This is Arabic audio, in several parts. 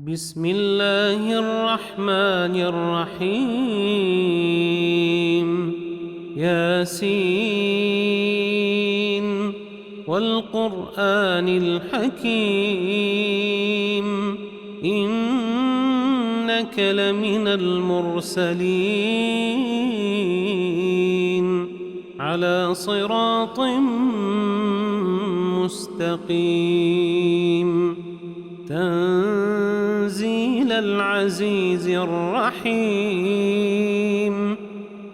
بسم الله الرحمن الرحيم ياسين والقرآن الحكيم إنك لمن المرسلين على صراط مستقيم تنزيل العزيز الرحيم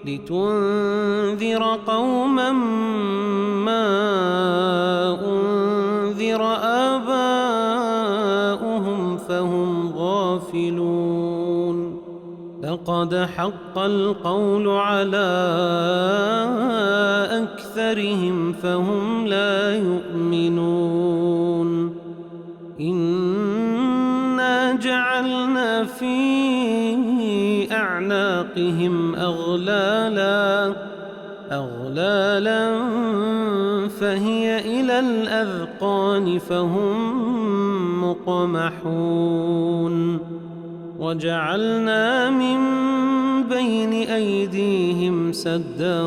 لتنذر قوما ما أنذر آباؤهم فهم غافلون لقد حق القول على أكثرهم فهم لا يؤمنون إنا جعلنا في أعناقهم أغلالا فهي إلى الأذقان فهم مقمحون وجعلنا من بين أيديهم سدا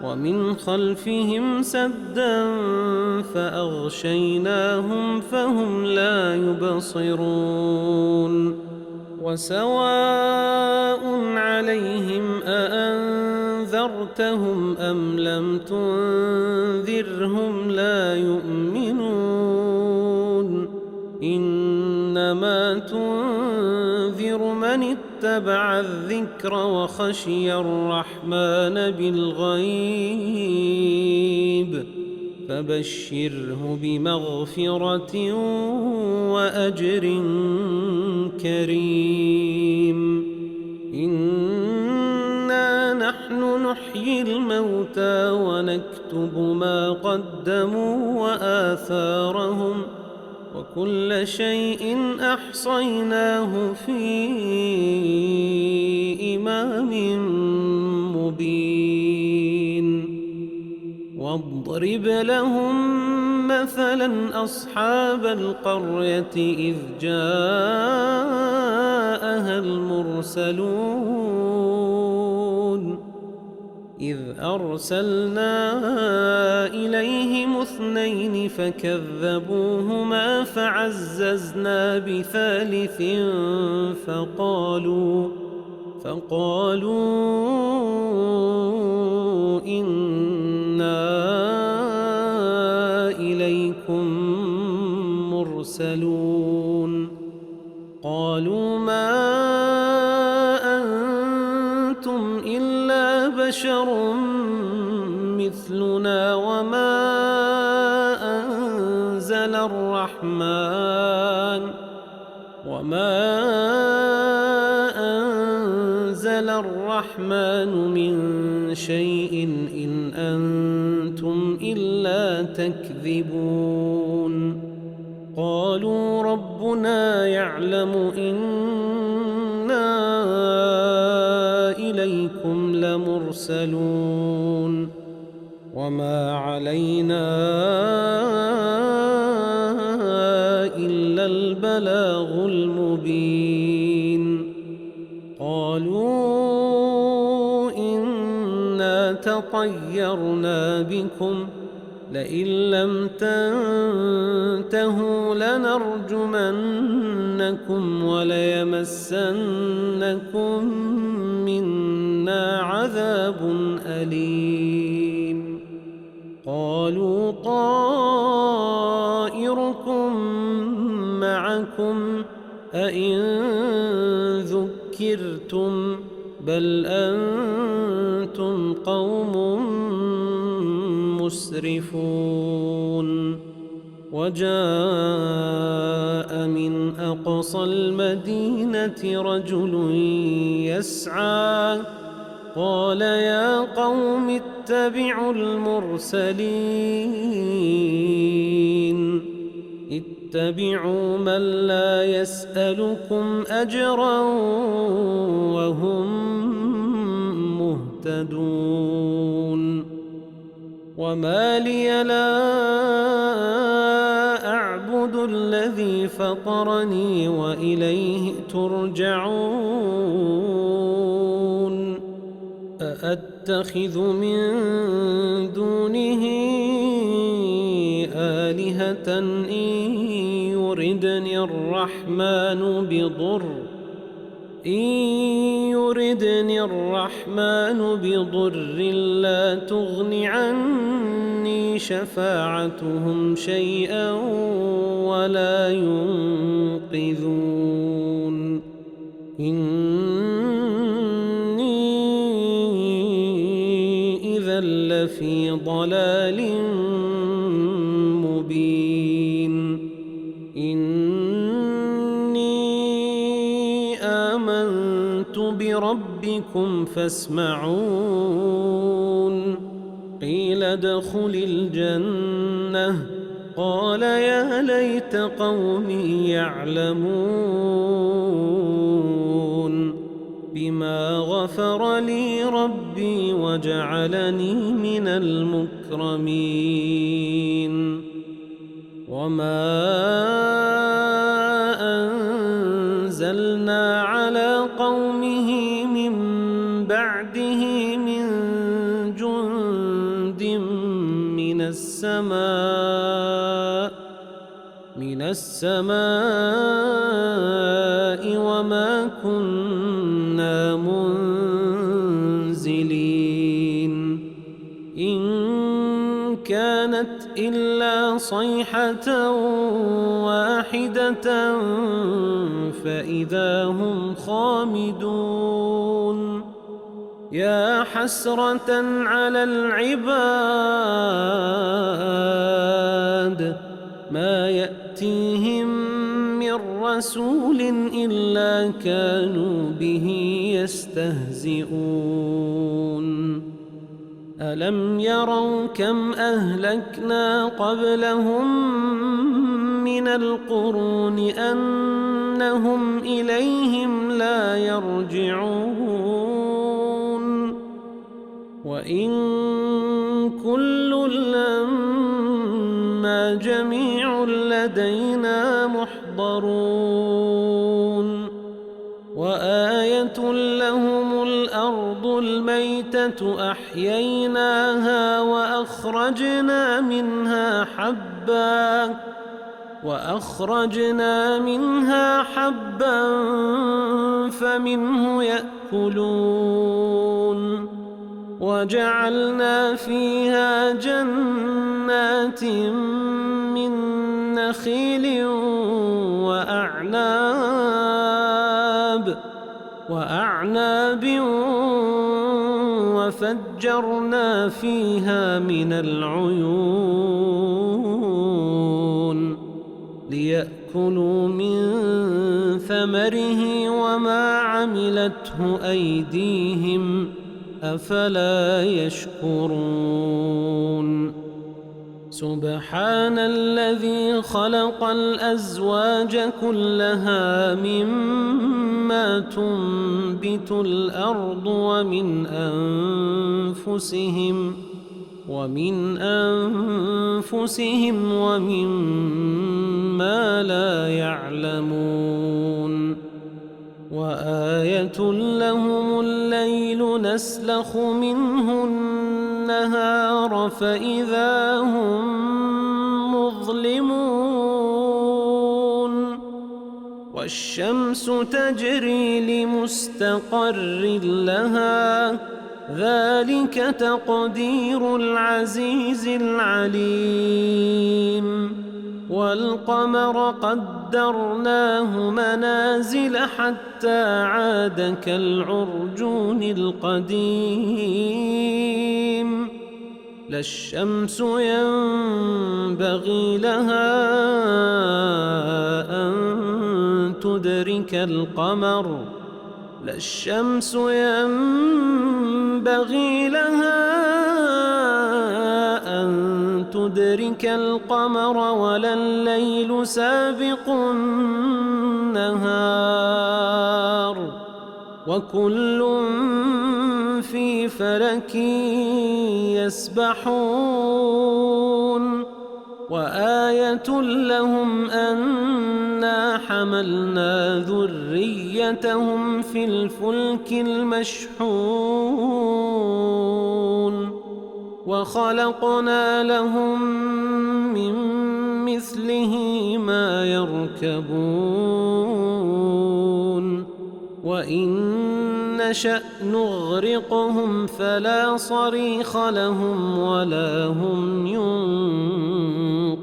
ومن خلفهم سدا فأغشيناهم فهم لا يبصرون وسواء عليهم أأنذرتهم أم لم تنذرهم لا يؤمنون إنما تنذر من اتبع الذكر وخشي الرحمن بالغيب فبشره بمغفرة وأجر كريم إنا نحن نحيي الموتى ونكتب ما قدموا وآثارهم وكل شيء أحصيناه في إمام مبين واضرب لهم مثلا أصحاب القرية إذ جاءها المرسلون إذ أرسلنا إليهم اثنين فكذبوهما فعززنا بثالث فقالوا إنا إليكم مرسلون قالوا ما أنتم إلا بشر مثلنا وما أنزل الرحمن من شيء إن أنتم إلا تكذبون قالوا ربنا يعلم إنا إليكم لمرسلون وما علينا إلا البلاغ المبين قالوا إنا تطيرنا بكم لئن لم تنتهوا لنرجمنكم وليمسنكم منا عذاب أليم قالوا طائركم معكم أئن ذكرتم بل أنتم قوم مسرفون وجاء من أقصى المدينة رجل يسعى قال يا قوم اتبعوا المرسلين اتبعوا من لا يسألكم أجرا وهم مهتدون وما لي لا الذي فطرني وإليه ترجعون أأتخذ من دونه آلهة إن يردني الرحمن بضر لا تغن عني شفاعتهم شيئا ولا ينقذون إني إذا لفي ضلال مبين إني آمنت بربكم فاسمعون قيل ادخل الجنة قال يا ليت قومي يعلمون بما غفر لي ربي وجعلني من المكرمين وما أنزلنا على قومه من بعده من جند من السماء وما كنا منزلين إن كانت إلا صيحة واحدة فإذا هم خامدون يا حسرة على العباد ما يأتيهم من رسول إلا كانوا به يستهزئون ألم يروا كم أهلكنا قبلهم من القرون أنهم إليهم لا يرجعون وإن كل لما جميع لدينا محضرون وآية لهم الأرض الميتة أحييناها وأخرجنا منها حبا فمنه يأكلون وجعلنا فيها جنات من نخيل وأعناب وفجرنا فيها من العيون ليأكلوا من ثمره وما عملته أيديهم أفلا يشكرون سبحان الذي خلق الأزواج كلها مما تنبت الأرض ومن أنفسهم ومما لا يعلمون وآية لهم الليل نسلخ منه النهار فإذا هم مظلمون والشمس تجري لمستقر لها ذلك تقدير العزيز العليم والقمر قدرناه منازل حتى عاد كالعرجون القديم لا الشمس ينبغي لها أن تدرك القمر ولا الليل سابق النهار وكل في فلك يسبحون وآية لهم أنا حملنا ذريتهم في الفلك المشحون وخلقنا لهم من مثله ما يركبون وإن نشأ نغرقهم فلا صريخ لهم ولا هم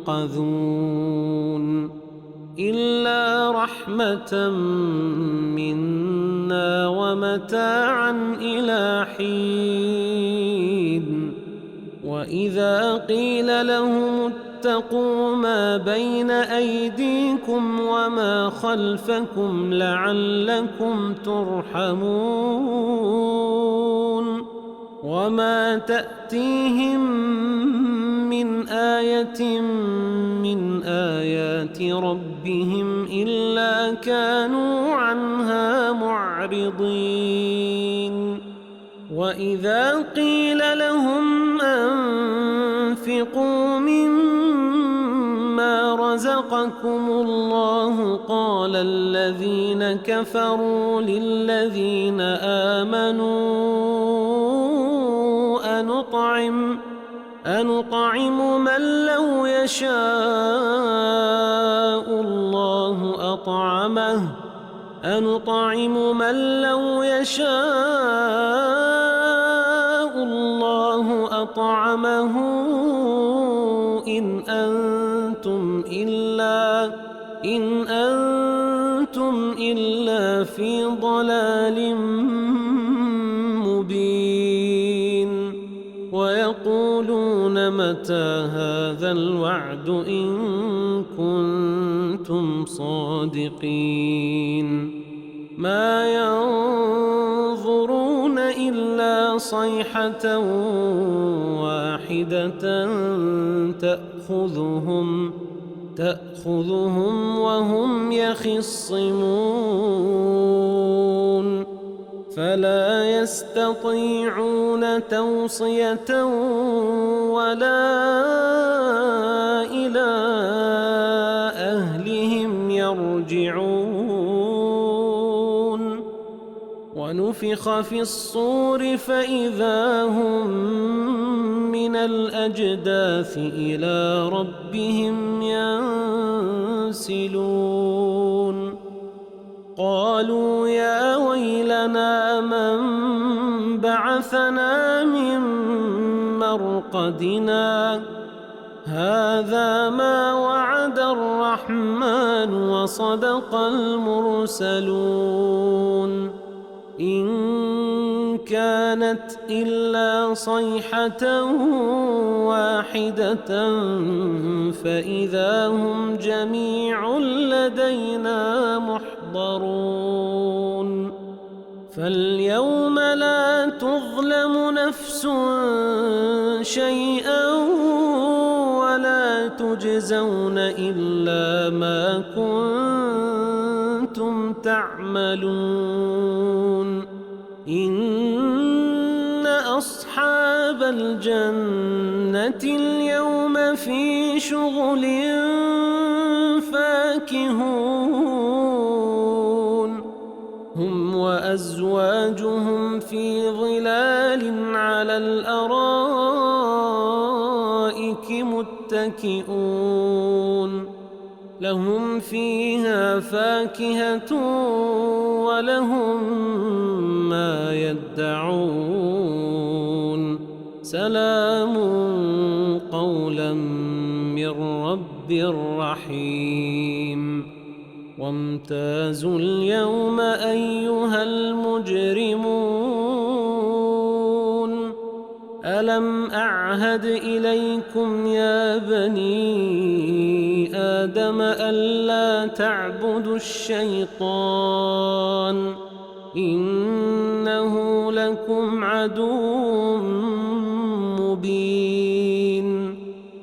ينقذون إلا رحمة منا ومتاعا إلى حين وإذا قيل لهم اتقوا ما بين أيديكم وما خلفكم لعلكم ترحمون وما تأتيهم من آية من آيات ربهم إلا كانوا عنها معرضين وإذا قيل لهم أنفقوا مما رزقكم الله قال الذين كفروا للذين آمنوا أنطعم من لو يشاء الله أطعمه أنطعم من لو يشاء الله أطعمه إن أنتم إلا في ضلال مبين ويقولون متى هذا الوعد إن كنتم صادقين ما ينظرون إلا صيحة واحدة تأخذهم وهم يخصمون فلا يستطيعون توصية ولا إلى أهلهم يرجعون ونفخ في الصور فإذا هم من الأجداث إلى ربهم ينسلون قالوا يا ويلنا من بعثنا من مرقدنا هذا ما وعد الرحمن وصدق المرسلون إن كانت إلا صيحة واحدة فإذا هم جميع لدينا محضرون فاليوم لا تظلم نفس شيئا ولا تجزون إلا ما كنتم تعملون إن أصحاب الجنة اليوم في شغل فاكهون هم وأزواجهم في ظلال على الأرائك متكئون لهم فيها فاكهة ولهم ما يدعون سلام قولا من رب رحيم وامتازوا اليوم أيها المجرمون ألم أعهد إليكم يا بني آدم ألا تعبدوا الشيطان إنه لكم عدو مبين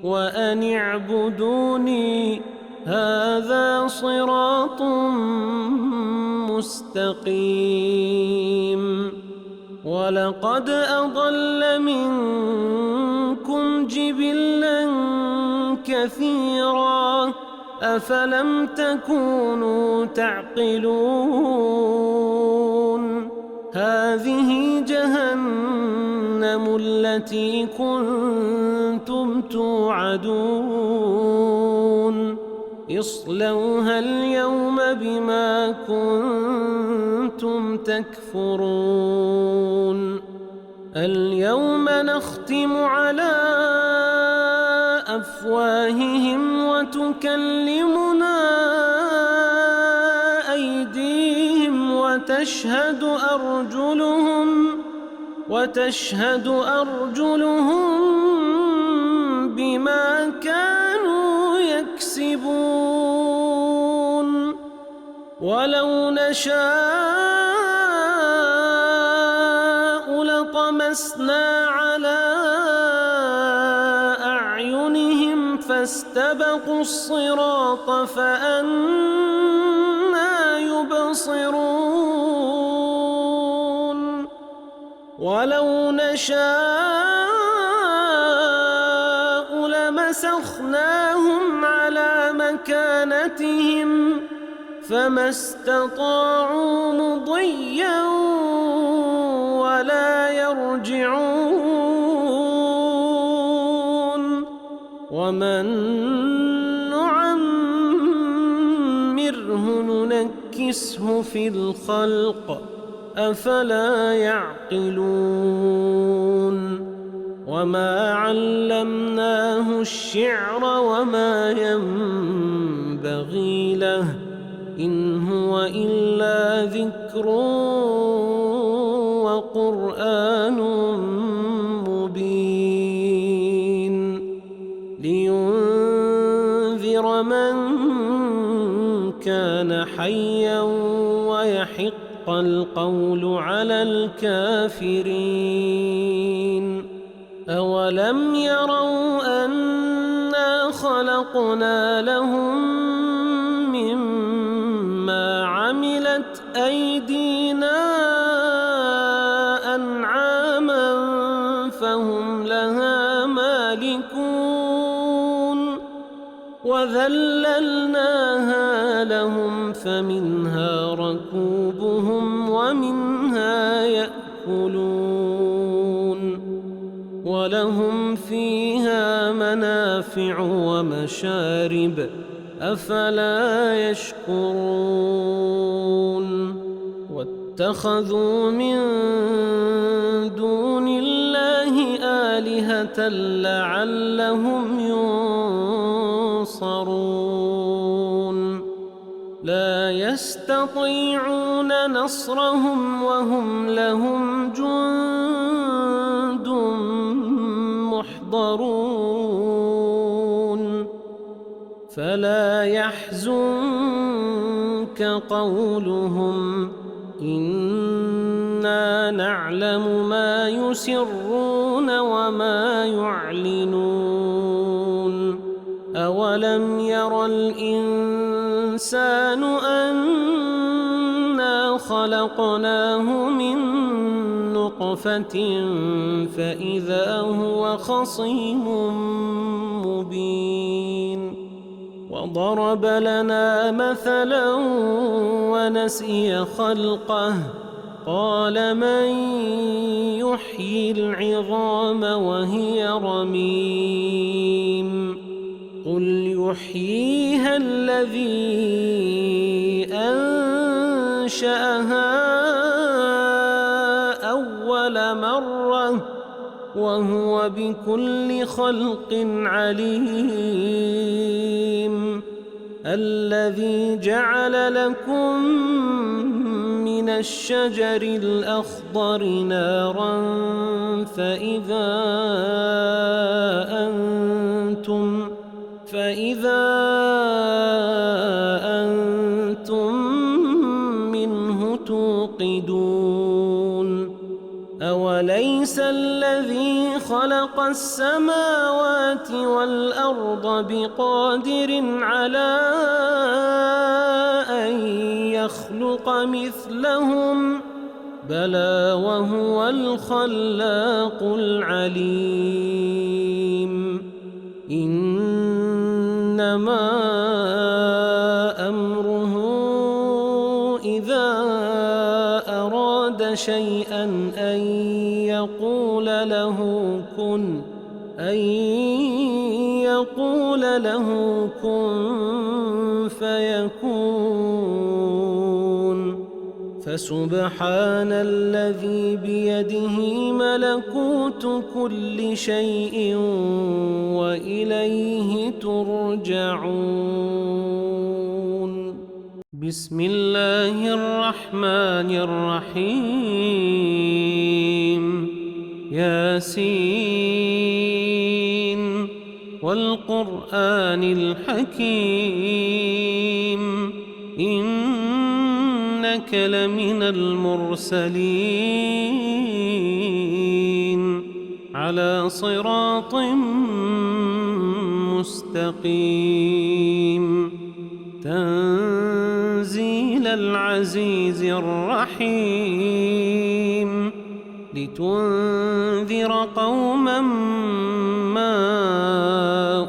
وأن اعبدوني هذا صراط مستقيم ولقد أضل منكم جبلا كثيرا أفلم تكونوا تعقلون هذه جهنم التي كنتم توعدون اصلوها اليوم بما كنتم تكفرون اليوم نختم على أفواههم وتكلمنا أيديهم وتشهد أرجلهم بما كانوا يكسبون ولو نشاء لطمسنا على أعينهم فاستبقوا الصراط فأنى يبصرون ولو نشاء لمسخناهم على مكانتهم فما استطاعوا مضيا ولا يرجعون ومن نعمره ننكسه في الخلق أفلا يعقلون وما علمناه الشعر وما ينبغي له إن هو إلا ذكر وقرآن مبين لينذر من كان حيا ويحق القول على الكافرين أولم يروا أنا خلقنا لهم مما عملت أيدينا أنعاما فهم لها مالكون وذللناها لهم فمنها ركوبهم ومنها يأكلون ولهم فيها منافع ومشارب أفلا يشكرون واتخذوا من دون الله آلهة لعلهم ينصرون لا يستطيعون نصرهم وهم لهم جند محضرون فلا يحزنك قولهم إنا نعلم ما يسرون وما يعلنون أولم ير الإنسان أنا خلقناه من نطفة فإذا هو خصيم مبين وضرب لنا مثلا ونسي خلقه قال من يحيي العظام وهي رميم قل يحييها الذي أنشأها أول مرة وهو بكل خلق عليم الذي جعل لكم من الشجر الأخضر نارا فإذا أنتم منه توقدون أوليس الذي خلق السماوات والأرض بقادر على أن يخلق مثلهم بلى وهو الخلاق العليم أمره إذا أراد شيئا أن يقول له كن فيكون. فسبحان الذي بيده ملكوت كل شيء وإليه ترجعون. بسم الله الرحمن الرحيم. ياسين والقرآن الحكيم إنك لمن المرسلين على صراط مستقيم تنزيل العزيز الرحيم لتنذر قوما ما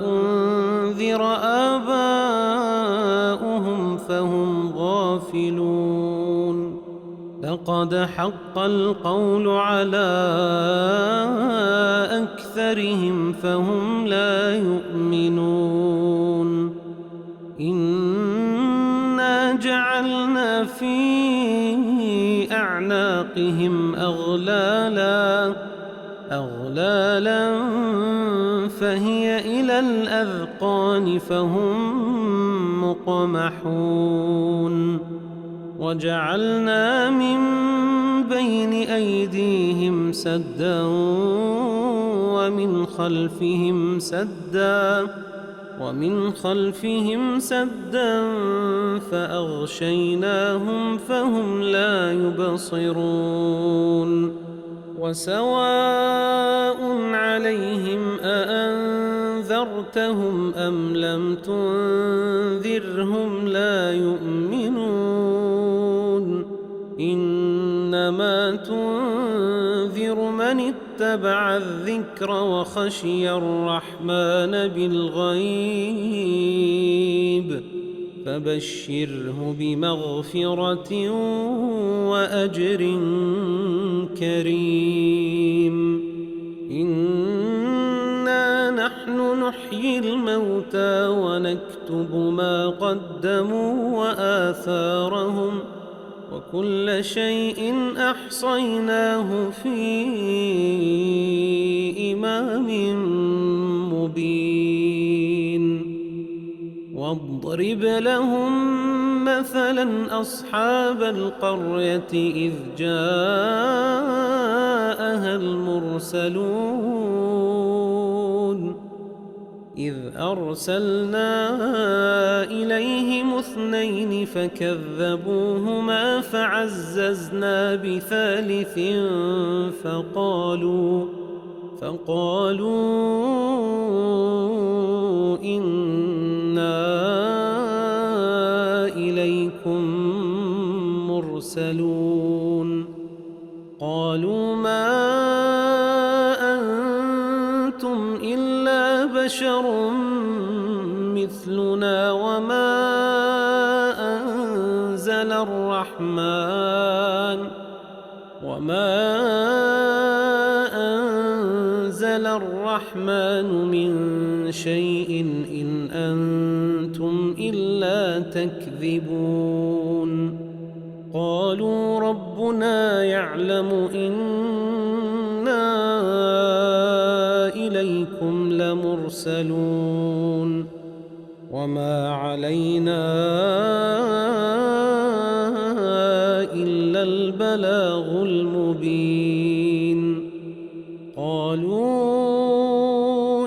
أنذر آباؤهم فهم غافلون. لقد حق القول على أكثرهم فهم لا يؤمنون. إنا جعلنا في أعناقهم أغلالا فهي إلى الأذقان فهم مقمحون. وجعلنا من بين أيديهم سدا ومن خلفهم سدا فأغشيناهم فهم لا يبصرون. وسواء عليهم أأنذرتهم أم لم تنذرهم لا يؤمنون. إنما تنذر من اتبع الذكر وخشي الرحمن بالغيب فبشره بمغفرة وأجر كريم. إنا نحن نحيي الموتى ونكتب ما قدموا وآثارهم وكل شيء أحصيناه في إمام مبين. واضرب لهم مثلا أصحاب القرية إذ جاءها المرسلون إذ أرسلنا إليهم 2 فكذبوهما فعززنا بثالث فقالوا إنا إليكم مرسلون. قالوا ما أنتم إلا بشر مثلنا وما أنزل الرحمن من شيء إن أنتم إلا تكذبون. قالوا ربنا يعلم إنا إليكم لمرسلون وما علينا إلا البلاغ المبين. قالوا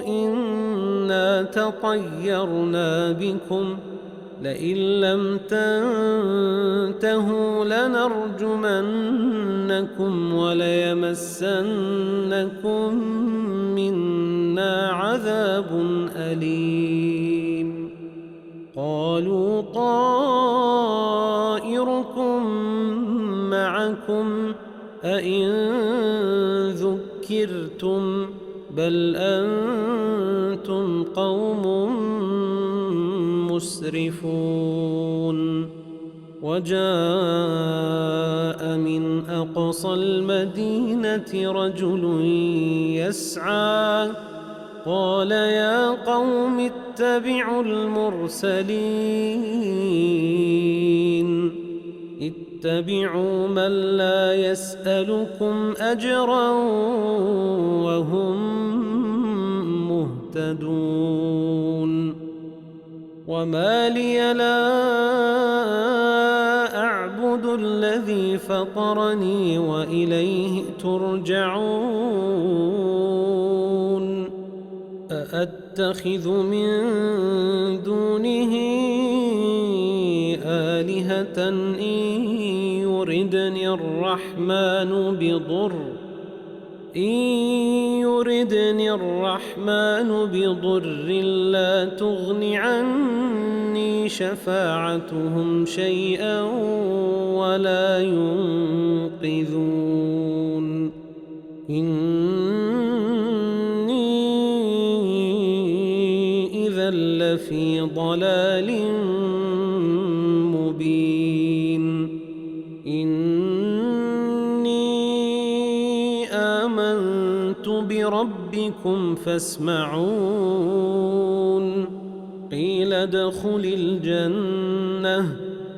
إنا تطيرنا بكم لئن لم تنتهوا لنرجمنكم وليمسنكم منا عذاب أليم. قالوا طائركم معكم أئن ذكرتم بل أنتم قوم مسرفون وجاء من أقصى المدينة رجل يسعى قال يا قوم اتبعوا المرسلين اتبعوا من لا يسألكم أجرا وهم مهتدون وما لي لا أعبد الذي فطرني وإليه ترجعون أأتخذ من دونه آلهة إن يردني الرحمن بضر لا تغن عني شفاعتهم شيئا ولا ينقذون إني إذا لفي ضلال مبين إني آمنت بربكم فاسمعون قيل ادخل الجنة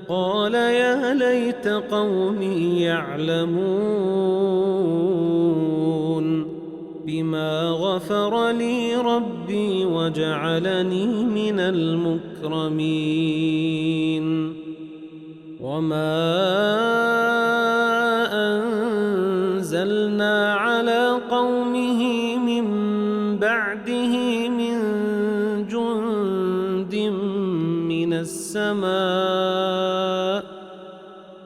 قال يا ليت قومي يعلمون بما غفر لي ربي وجعلني من المكرمين وما أنزلنا على قومه من بعده من جند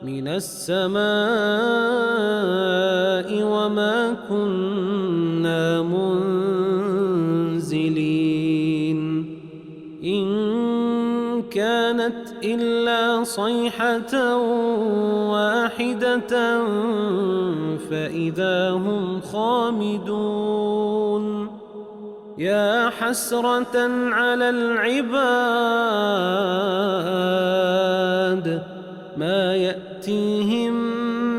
من السماء وما كنا منزلين إن كانت إلا صيحة واحدة فإذا هم خامدون يا حسرة على العباد ما يأتيهم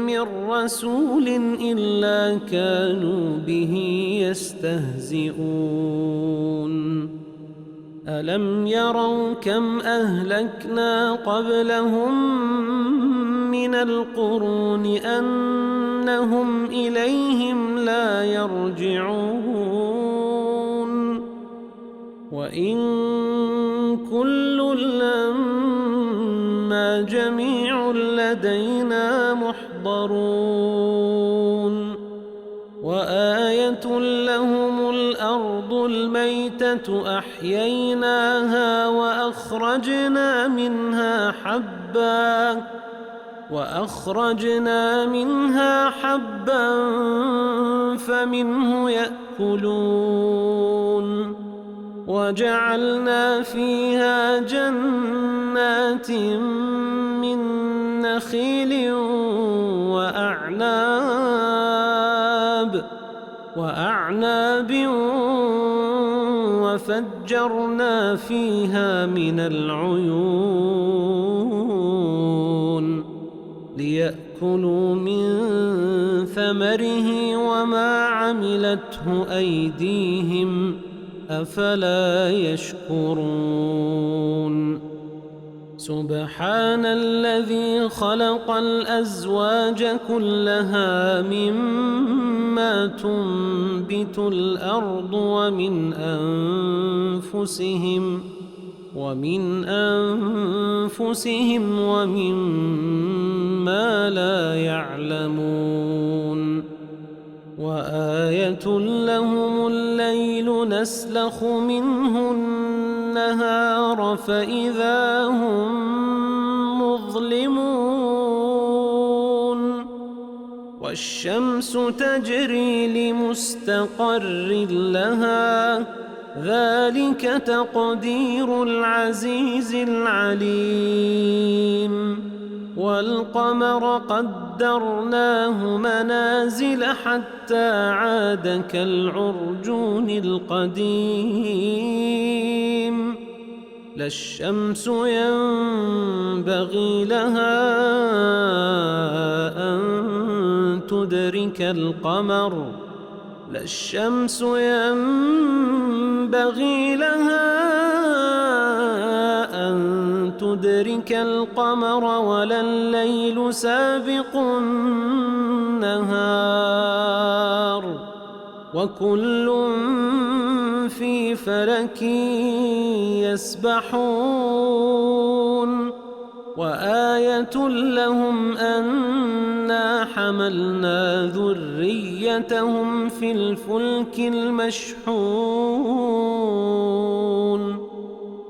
من رسول إلا كانوا به يستهزئون ألم يروا كم أهلكنا قبلهم من القرون أنهم إليهم لا يرجعون وإن كل لما جميع لدينا محضرون وآية لهم الأرض الميتة أحييناها وأخرجنا منها حبا فمنه يأكلون وجعلنا فيها جنات من نخيل وأعناب وفجرنا فيها من العيون ليأكلوا من ثمره وما عملته أيديهم أفلا يشكرون سبحان الذي خلق الأزواج كلها مما تنبت الأرض ومن أنفسهم ومما لا يعلمون وآية لهم الليل نسلخ منه النهار فإذا هم مظلمون والشمس تجري لمستقر لها ذلك تقدير العزيز العليم والقمر قدرناه منازل حتى عاد كالعرجون القديم لا الشمس ينبغي لها أن تدرك القمر لا الشمس ينبغي لها أن تدرك القمر ولا الليل سابق النهار وكل في فلك يسبحون وآية لهم أنا حملنا ذريتهم في الفلك المشحون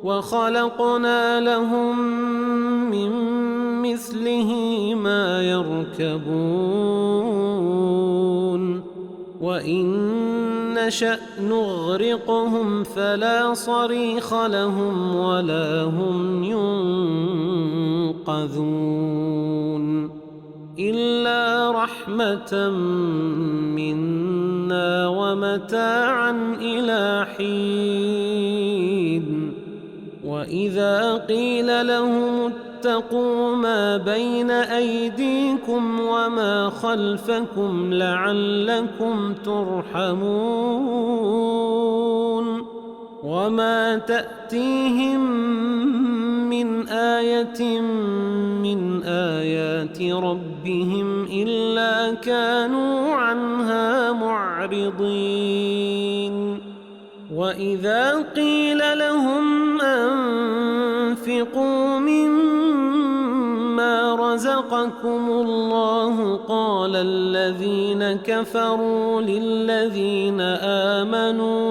وخلقنا لهم من مثله ما يركبون وإن نشأ نغرقهم فلا صريخ لهم ولا هم ينقذون إلا رحمة منا ومتاعا إلى حين وإذا قيل لهم اتقوا ما بين أيديكم وما خلفكم لعلكم ترحمون وما تأتيهم من آية من آيات ربهم إلا كانوا عنها معرضين وإذا قيل لهم أنفقوا مما رزقكم الله قال الذين كفروا للذين آمنوا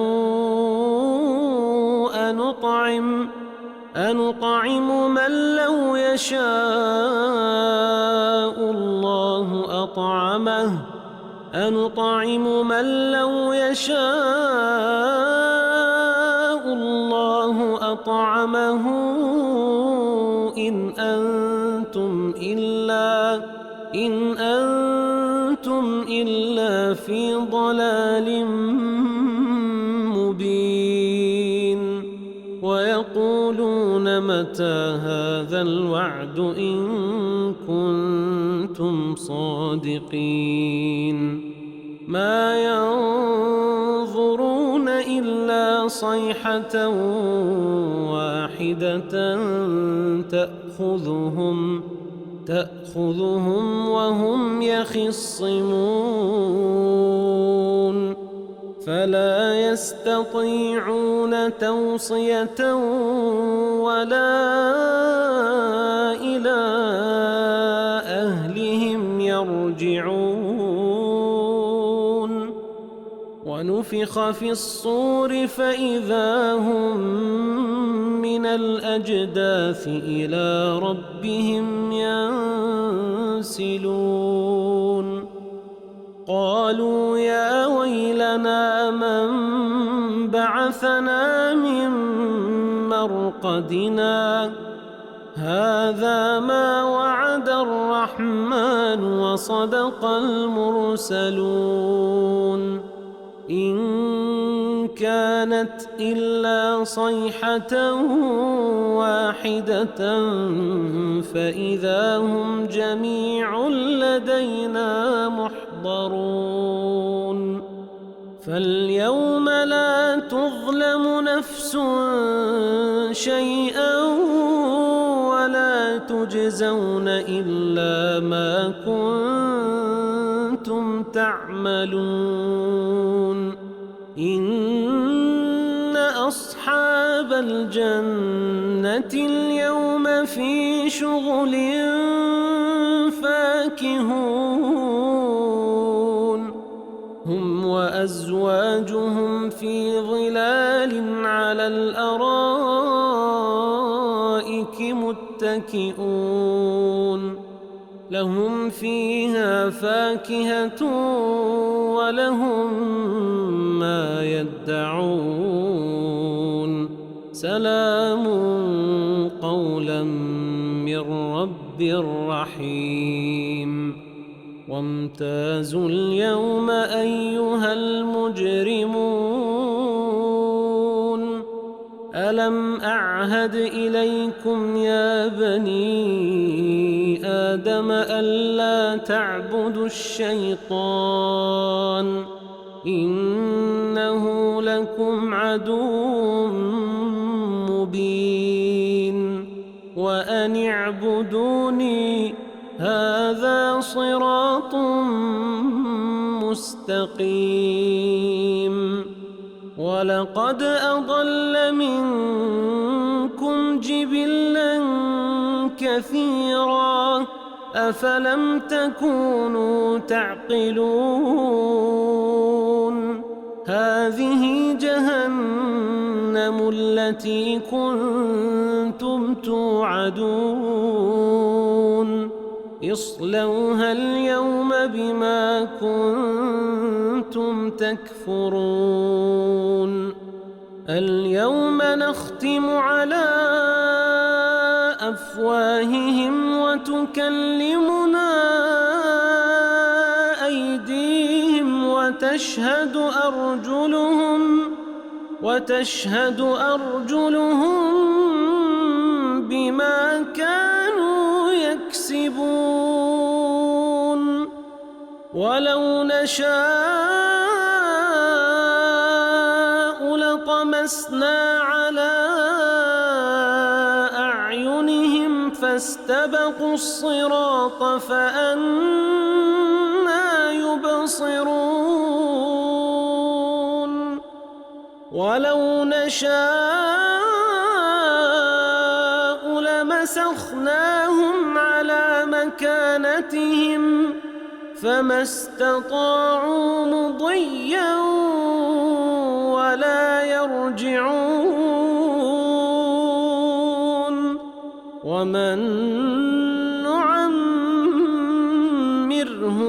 أنطعم من لو يشاء الله أطعمه أنطعم من لو يشاء الله أطعمه إن أنتم إلا في ضلال مبين ويقولون متى هذا الوعد إن كنتم صادقين ما ينظرون إلا صيحة واحدة تأخذهم وهم يخصمون فلا يستطيعون توصية ولا إلى أهلهم يرجعون ونفخ في الصور فإذا هم من الأجداث إلى ربهم ينسلون قالوا يا ويلنا من بعثنا من مرقدنا هذا ما وعد الرحمن وصدق المرسلون إن كانت إلا صيحة واحدة فإذا هم جميع لدينا محضرون فاليوم لا تظلم نفس شيئا ولا تجزون إلا ما كنتم تعملون إن أصحاب الجنة اليوم في شغل فاكهون هم وأزواجهم في ظلال على الأرائك متكئون لهم فيها فاكهة ولهم ما يدعون سلام قولا من رب رحيم وامتازوا اليوم أيها المجرمون ألم أعهد إليكم يا بني آدم ألا تعبدوا الشيطان إنه لكم عدو مبين وأن اعبدوني هذا صراط مستقيم ولقد أضل منكم جبلا كثيرا أفلم تكونوا تعقلون هذه جهنم التي كنتم توعدون اصلوها اليوم بما كنتم تكفرون اليوم نختم على أفواههم وتكلمنا أيديهم وتشهد أرجلهم بما كانوا يكسبون ولو نشاء لطمسنا على أعينهم فاستبقوا الصراط فأنى يبصرون ولو نشاء لمسخناهم على مكانتهم فما استطاعوا مضيا ولا يرجعون ومن نعمره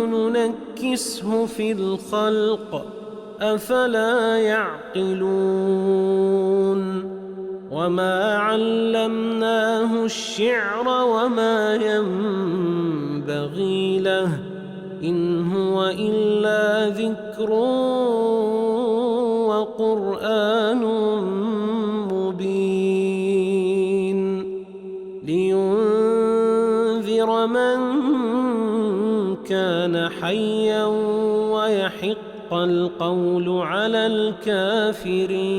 ننكسه في الخلق أفلا يعقلون وما علمناه الشعر وما ينبغي له إن هو إلا ذكر وقرآن مبين لينذر من كان حيا ويحق القول على الكافرين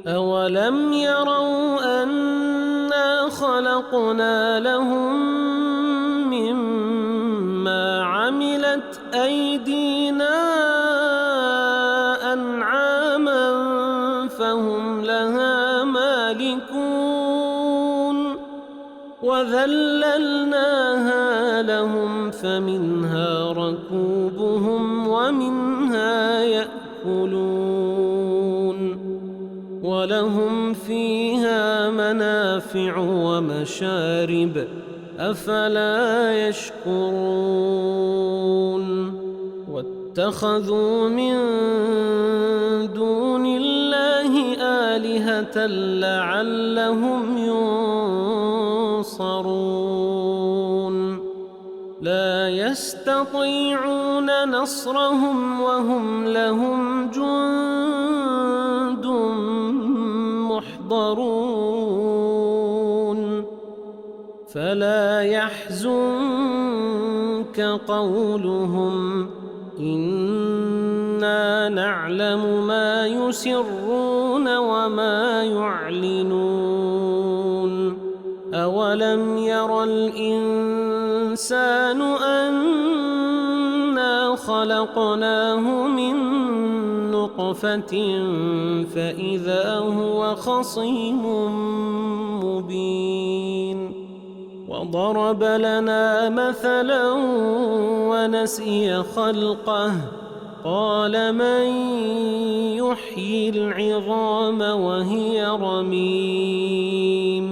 أولم يروا أنا خلقنا لهم مما عملت أيدينا أنعاما فهم لها مالكون وذللناها لهم فمنها ركوبهم ومنها يأكلون ولهم فيها منافع ومشارب أفلا يشكرون واتخذوا من دون الله آلهة لعلهم ينصرون لا يستطيعون نصرهم وهم لهم جند محضرون فلا يحزنك قولهم إنا نعلم ما يسرون وما يعلنون أولم ير الإنسان أنا خلقناه من نطفة فإذا هو خصيم مبين وضرب لنا مثلا ونسي خلقه قال من يحيي العظام وهي رميم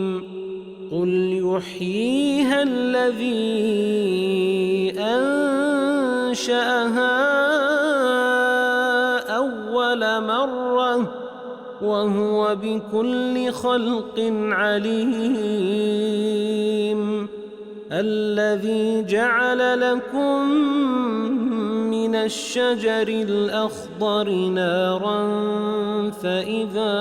قل يحييها الذي أنشأها أول مرة وهو بكل خلق عليم الذي جعل لكم من من الشجر الأخضر نارا فإذا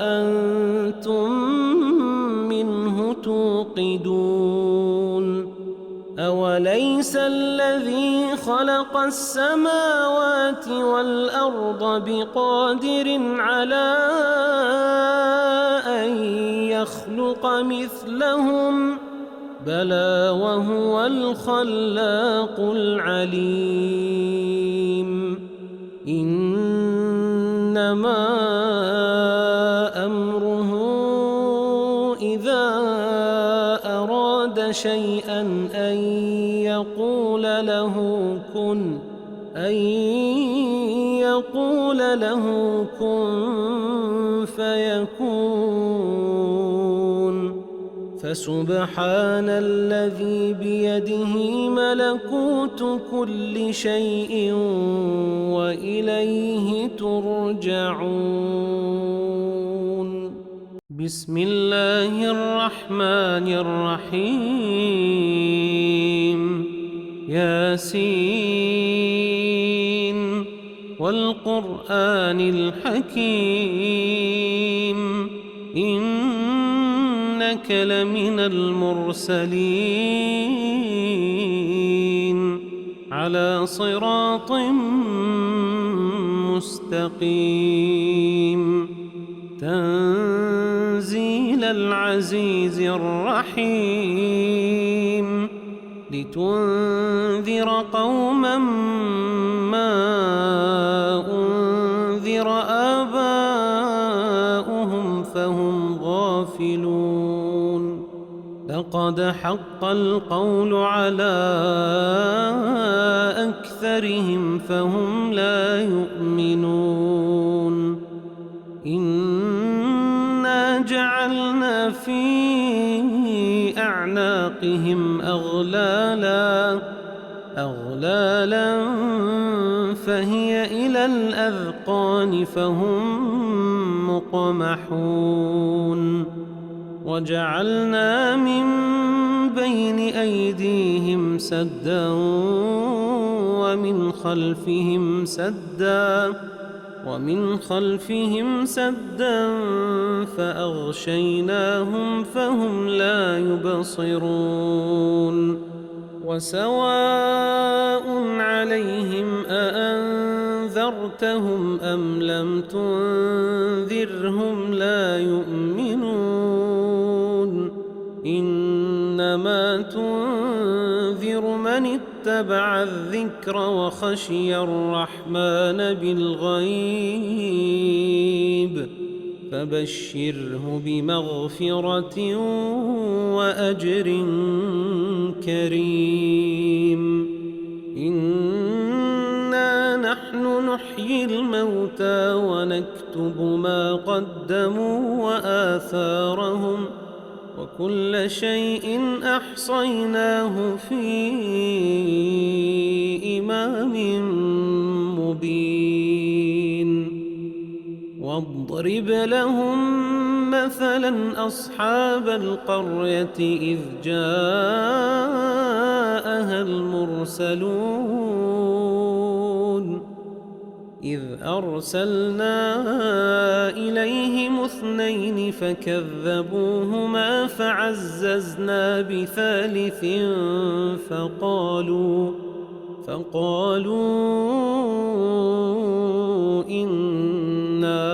أنتم منه توقدون أوليس الذي خلق السماوات والأرض بقادر على أن يخلق مثلهم بلى وهو الخلاق العليم إنما أمره إذا أراد شيئا أن يقول له كن فيكون فسبحان الذي بيده ملكوت كل شيء وإليه ترجعون بسم الله الرحمن الرحيم ياسين والقرآن الحكيم إنك لمن المرسلين على صراط مستقيم تنزيل العزيز الرحيم لتنذر قوما ما أنذر آباؤهم فهم غافلون لقد حق القول على أكثرهم فهم لا يؤمنون إنا جعلنا في أعناقهم أغلالا فهي إلى الأذقان فهم مقمحون وجعلنا من بين أيديهم سدا ومن خلفهم سدا فأغشيناهم فهم لا يبصرون وسواء عليهم أأنذرتهم أم لم تنذرهم لا يؤمنون إنما تنذر من اتبع الذكر وخشي الرحمن بالغيب فبشره بمغفرة وأجر كريم إنا نحن نحيي الموتى ونكتب ما قدموا وآثارهم وكل شيء أحصيناه في إمام مبين واضرب لهم مثلا أصحاب القرية إذ جاءها المرسلون إذ أرسلنا إليهم 2 فكذبوهما فعززنا بثالث فقالوا إنا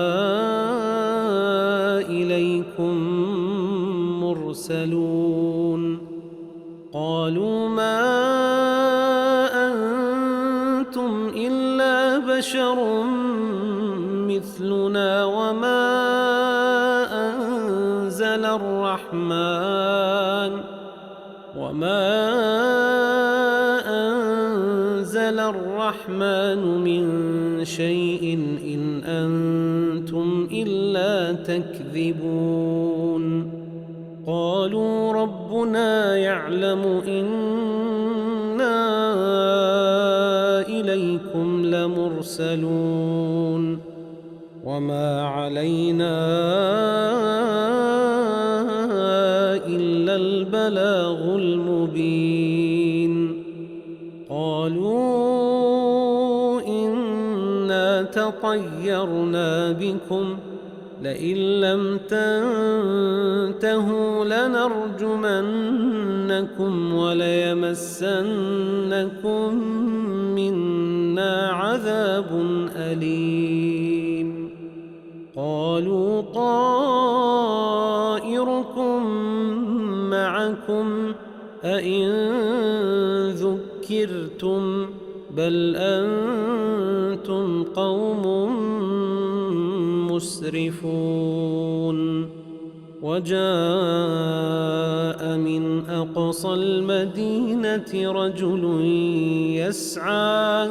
إليكم مرسلون قالوا ما أنتم إلا بشر مثلنا وما أنزل الرحمن من شيء إن أنتم إلا تكذبون قالوا ربنا يعلم إنا إليكم لمرسلون وما علينا إلا البلاغ المبين. قالوا إنا تطيرنا بكم لئن لم تنتهوا لنرجمنكم وليمسنكم منا عذاب أليم. قالوا طائركم معكم أئن ذكرتم بل أنتم قوم مسرفون. وجاء من أقصى المدينة رجل يسعى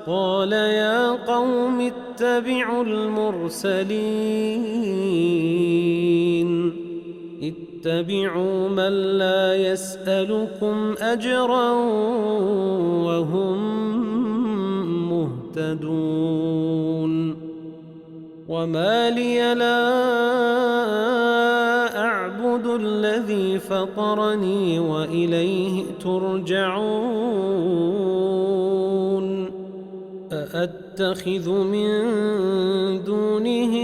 قال يا قوم اتبعوا المرسلين اتبعوا من لا يسألكم أجرا وهم مهتدون. وما لي لا أعبد الذي فطرني وإليه ترجعون. أأتخذ من دونه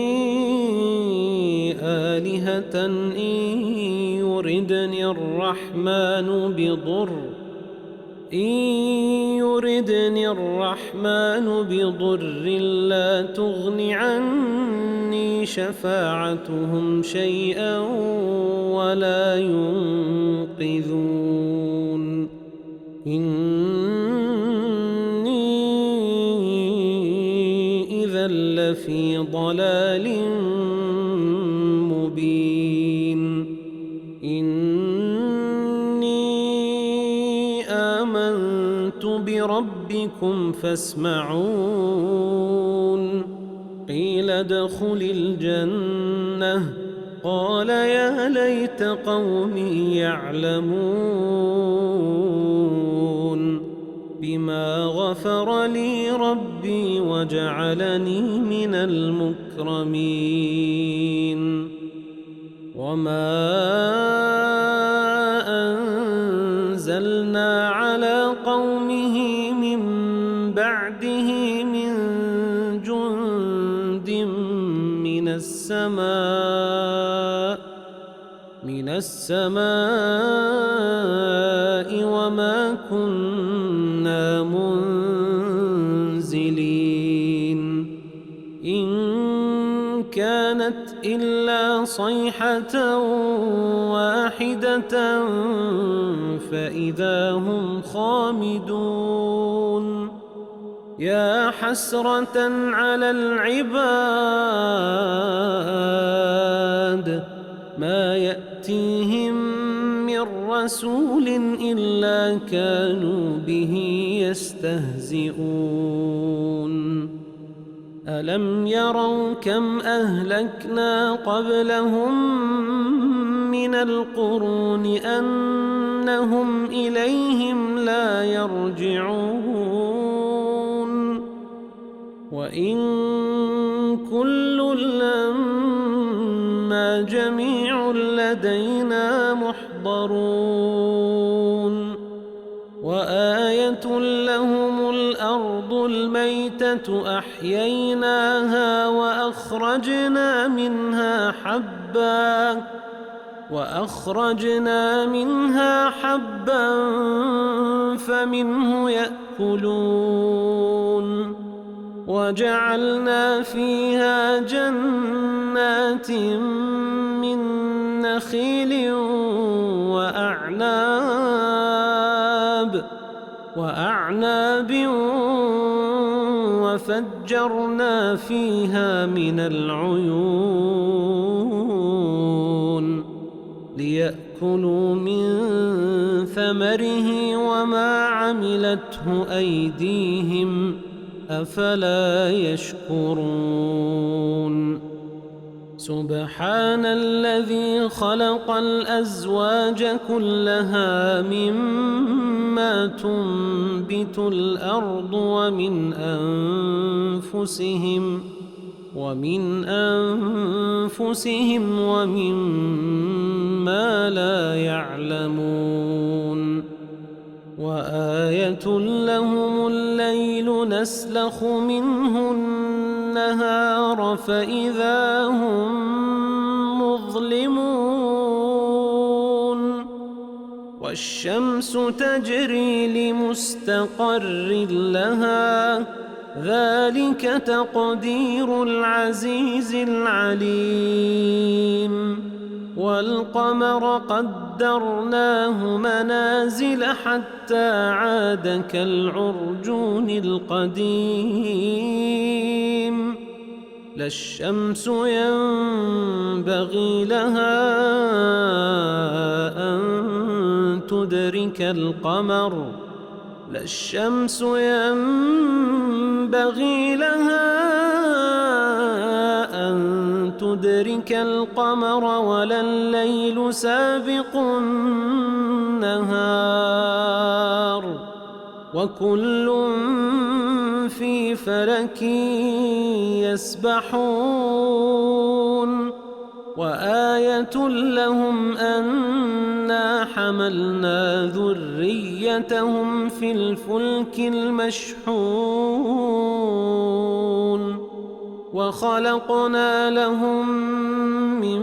آلهة إن يردني الرحمن بضر لا تغن عني شفاعتهم شيئا ولا ينقذون. إني إذا لفي ضلال مبين. إني آمنت بربكم فاسمعون. قيل ادخل الجنة قال يا ليت قومي يعلمون بما غفر لي ربي وجعلني من المكرمين. وما أنزلنا على قومه من بعده من جند من السماء وما كنا منزلين. إن كانت إلا صيحة واحدة فإذا هم خامدون. يا حسرة على العباد ما يأتيهم من رسول إلا كانوا به يستهزئون. ألم يروا كم أهلكنا قبلهم من القرون أنهم إليهم لا يرجعون. وإن كل لما جميع لدينا محضرون. وآية لهم الأرض الميتة أحييناها وأخرجنا منها حبا فمنه يأكلون. وجعلنا فيها جنات من نخيل وأعناب وفجرنا فيها من العيون ليأكلوا من ثمره وما عملته أيديهم أفلا يشكرون. سبحان الذي خلق الأزواج كلها مما تنبت الأرض ومن ومن أنفسهم ومما لا يعلمون وآية لهم الليل نسلخ منه النهار فإذا هم مظلمون والشمس تجري لمستقر لها ذلك تقدير العزيز العليم والقمر قدرناه منازل حتى عاد كالعرجون القديم لا الشمس ينبغي لها أن تدرك القمر لا الشمس ينبغي لها أن تدرك القمر ولا الليل سابق النهار وكل في فلك يسبحون وآية لهم أنا حملنا ذريتهم في الفلك المشحون وخلقنا لهم من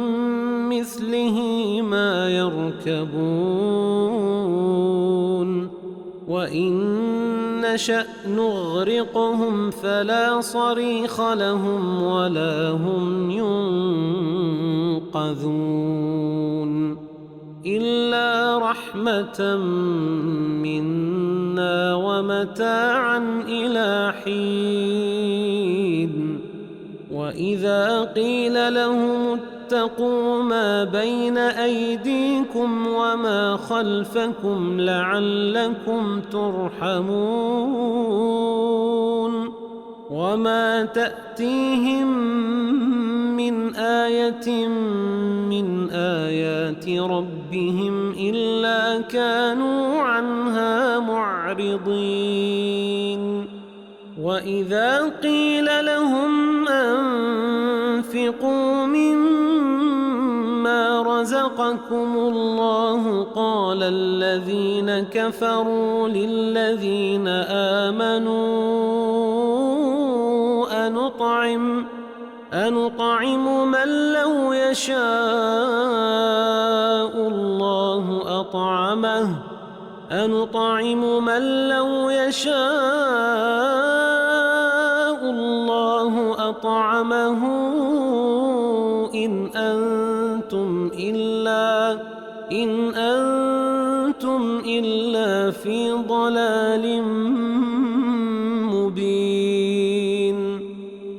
مثله ما يركبون وإن نشأ نغرقهم فلا صريخ لهم ولا هم ينقذون إلا رحمة منا ومتاعا إلى حين وإذا قيل لهم اتقوا ما بين أيديكم وما خلفكم لعلكم ترحمون وما تأتيهم من آية من آيات ربهم إلا كانوا عنها معرضين وإذا قيل لهم أنفقوا مما رزقكم الله قال الذين كفروا للذين آمنوا أنطعم من لو يشاء الله أطعمه إن أنتم إلا في ضلال مبين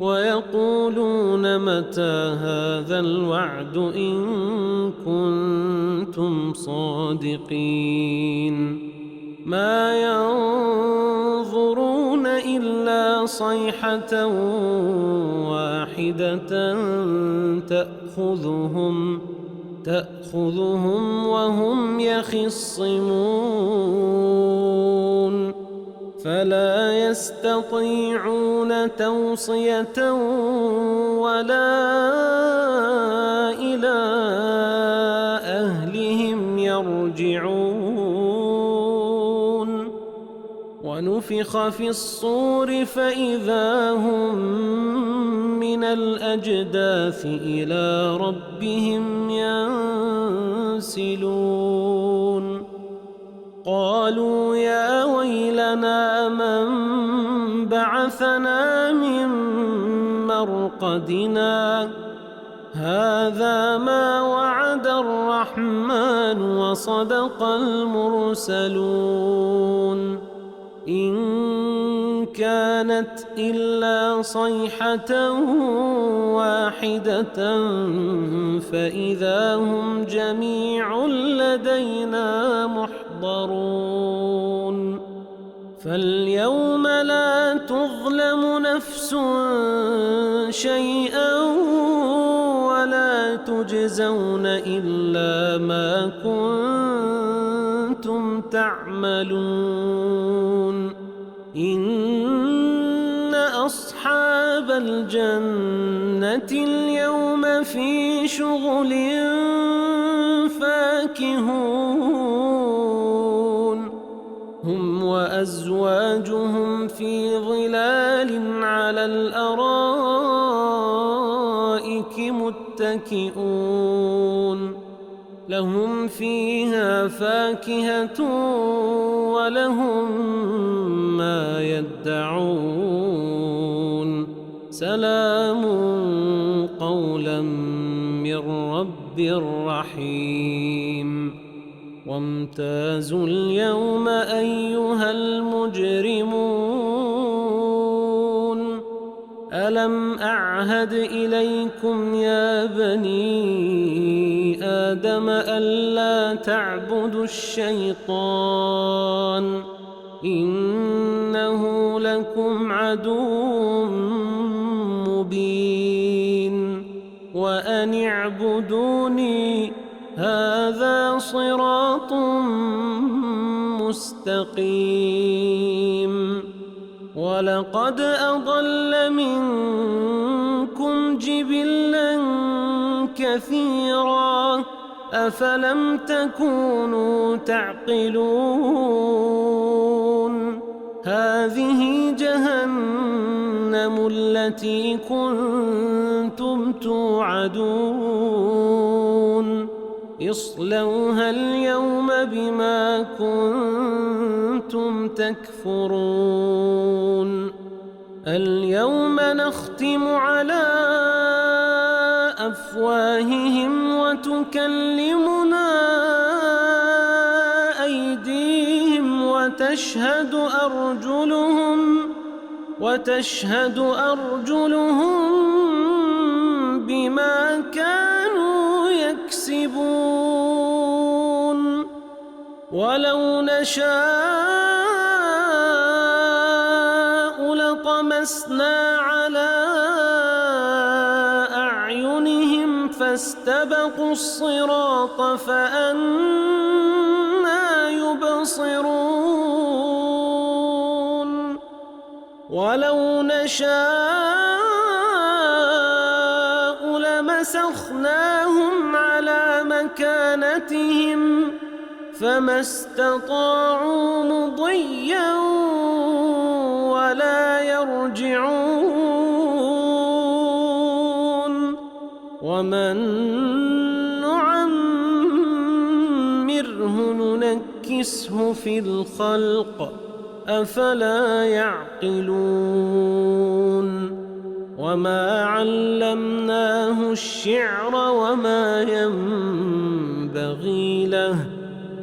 ويقولون متى هذا الوعد إن كنتم صادقين ما ينظرون إلا صيحة واحدة تأخذهم وهم يخصمون فلا يستطيعون توصية ولا إلى أهلهم يرجعون ونفخ في الصور فإذا هم من الأجداث إلى ربهم ينسلون قالوا يا ويلنا من بعثنا من مرقدنا هذا ما وعد الرحمن وصدق المرسلون إن كانت إلا صيحة واحدة فإذا هم جميع لدينا محضرون فاليوم لا تظلم نفس شيئا ولا تجزون إلا ما كنتم تعملون إن أصحاب الجنة اليوم في شغل فاكهون هم وأزواجهم في ظلال على الأرائك متكئون لهم فيها فاكهة ولهم ما يدعون سلام قولا من رب رحيم وامتازوا اليوم أيها المجرمون ألم أعهد إليكم يا بني آدم ألا تعبدوا الشيطان إنه لكم عدو مبين وأن اعبدوني هذا صراط مستقيم ولقد أضل منكم جبلا كثيرا أفلم تكونوا تعقلون هذه جهنم التي كنتم توعدون اصلوها اليوم بما كنتم تكفرون اليوم نختم على أفواههم وتكلمنا أيديهم وتشهد أرجلهم بما كانوا يكسبون ولو نشاء لطمسنا على أعينهم فاستبقوا الصراط فأنى يبصرون ولو نشاء لمسخناهم على مكانتهم فما استطاعوا مضيا ولا يرجعون ومن نعمره ننكسه في الخلق أفلا يعقلون وما علمناه الشعر وما ينبغي له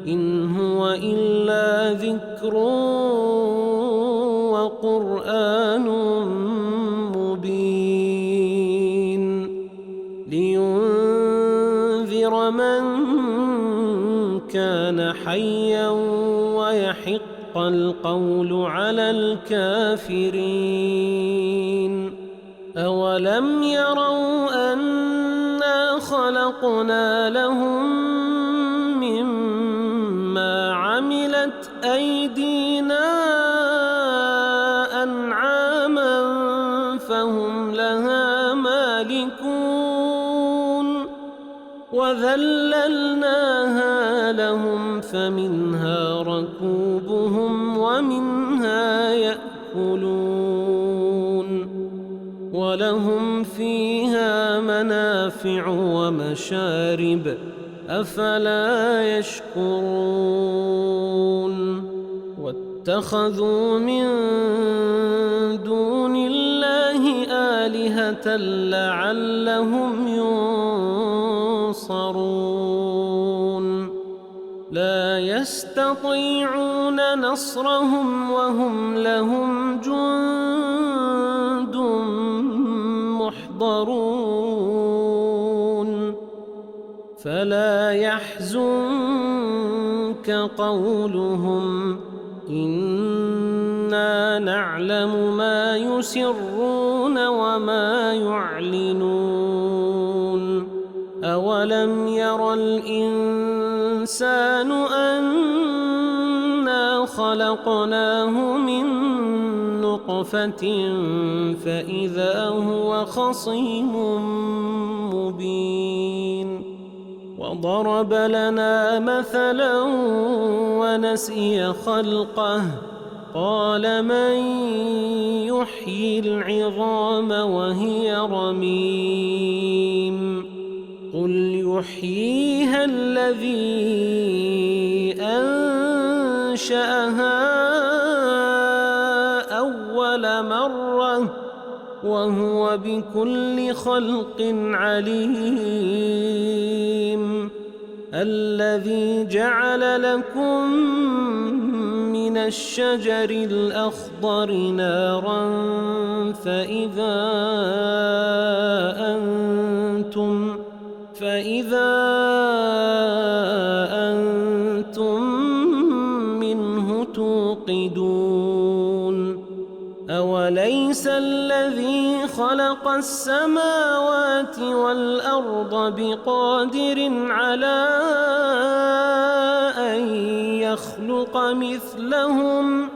إن هو إلا ذكر وقرآن مبين لينذر من كان حيا ويحق القول على الكافرين أولم يروا أنا خلقنا لهم مما عملت أيدينا أنعاما فهم لها مالكون وذللناها لهم فمنها ركوبهم ومنها يأكلون ولهم فيها منافع ومشارب أفلا يشكرون واتخذوا من دون الله آلهة لعلهم ينصرون لا يستطيعون نصرهم وهم لهم جند محضرون فلا يحزنك قولهم إنا نعلم ما يسرون وما يعلنون أولم ير الإنسان أنا خلقناه من نطفة غرفة فإذا هو خصيم مبين وضرب لنا مثلا ونسي خلقه قال من يحيي العظام وهي رميم قل يحييها الذي أنشأها أول مرة وهو بكل خلق عليم الذي جعل لكم من الشجر الأخضر نارا فإذا أنتم منه توقدون أوليس الذي خلق السماوات والأرض بقادر على أن يخلق مثلهم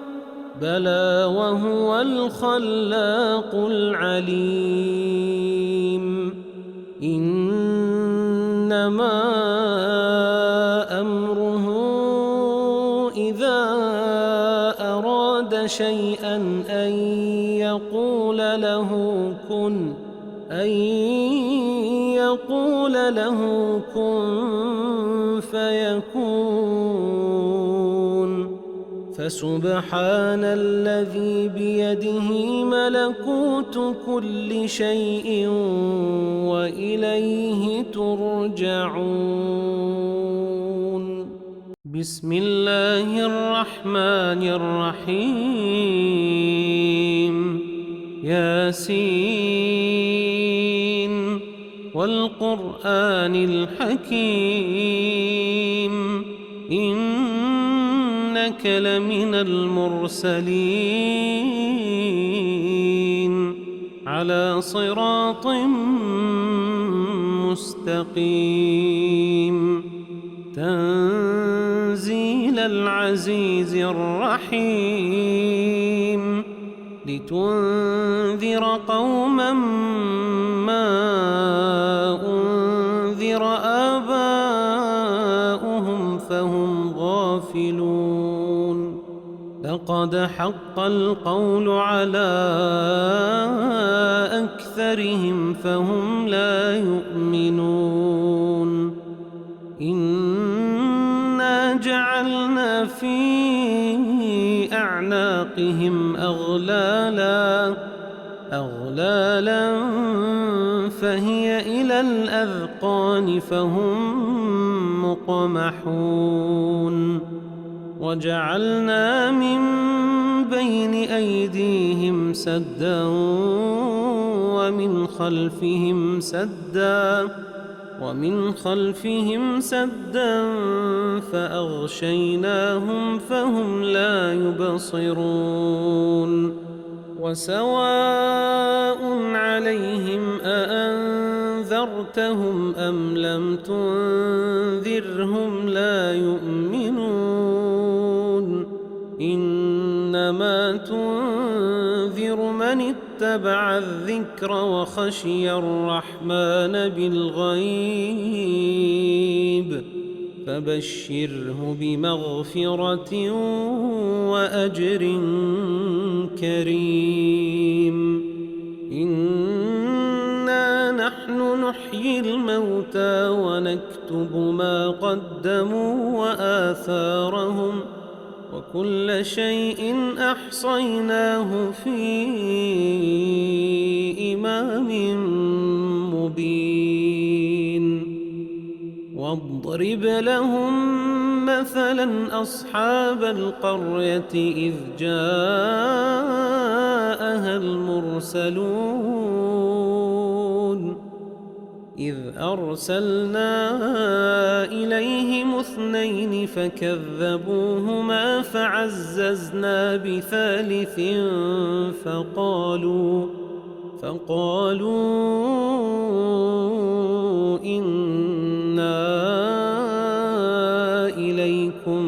بلى وهو الخلاق العليم إنما أمره إذا أراد شيئا أن يقول له كن فيكون فسبحان الذي بيده ملكوت كل شيء وإليه ترجعون بسم الله الرحمن الرحيم ياسين والقرآن الحكيم إنك لمن المرسلين على صراط مستقيم تنزيل العزيز الرحيم لتنذر قوما ما أنذر آباؤهم فهم غافلون لقد حق القول على أكثرهم فهم لا يؤمنون إنا جعلنا في أعناقهم أغلالا فهي إلى الأذقان فهم مقمحون وجعلنا من بين أيديهم سدا ومن خلفهم سدا فأغشيناهم فهم لا يبصرون وسواء عليهم أأنذرتهم أم لم تنذرهم لا يؤمنون إنما تنذر من اتبع الذكر وخشي الرحمن بالغيب فبشره بمغفرة وأجر كريم إنا نحن نحيي الموتى ونكتب ما قدموا وآثارهم وكل شيء أحصيناه في إمام مبين واضرب لهم مثلا أصحاب القرية إذ جاءها المرسلون إذ أرسلنا إليهم اثنين فكذبوهما فعززنا بثالث فقالوا إنا إليكم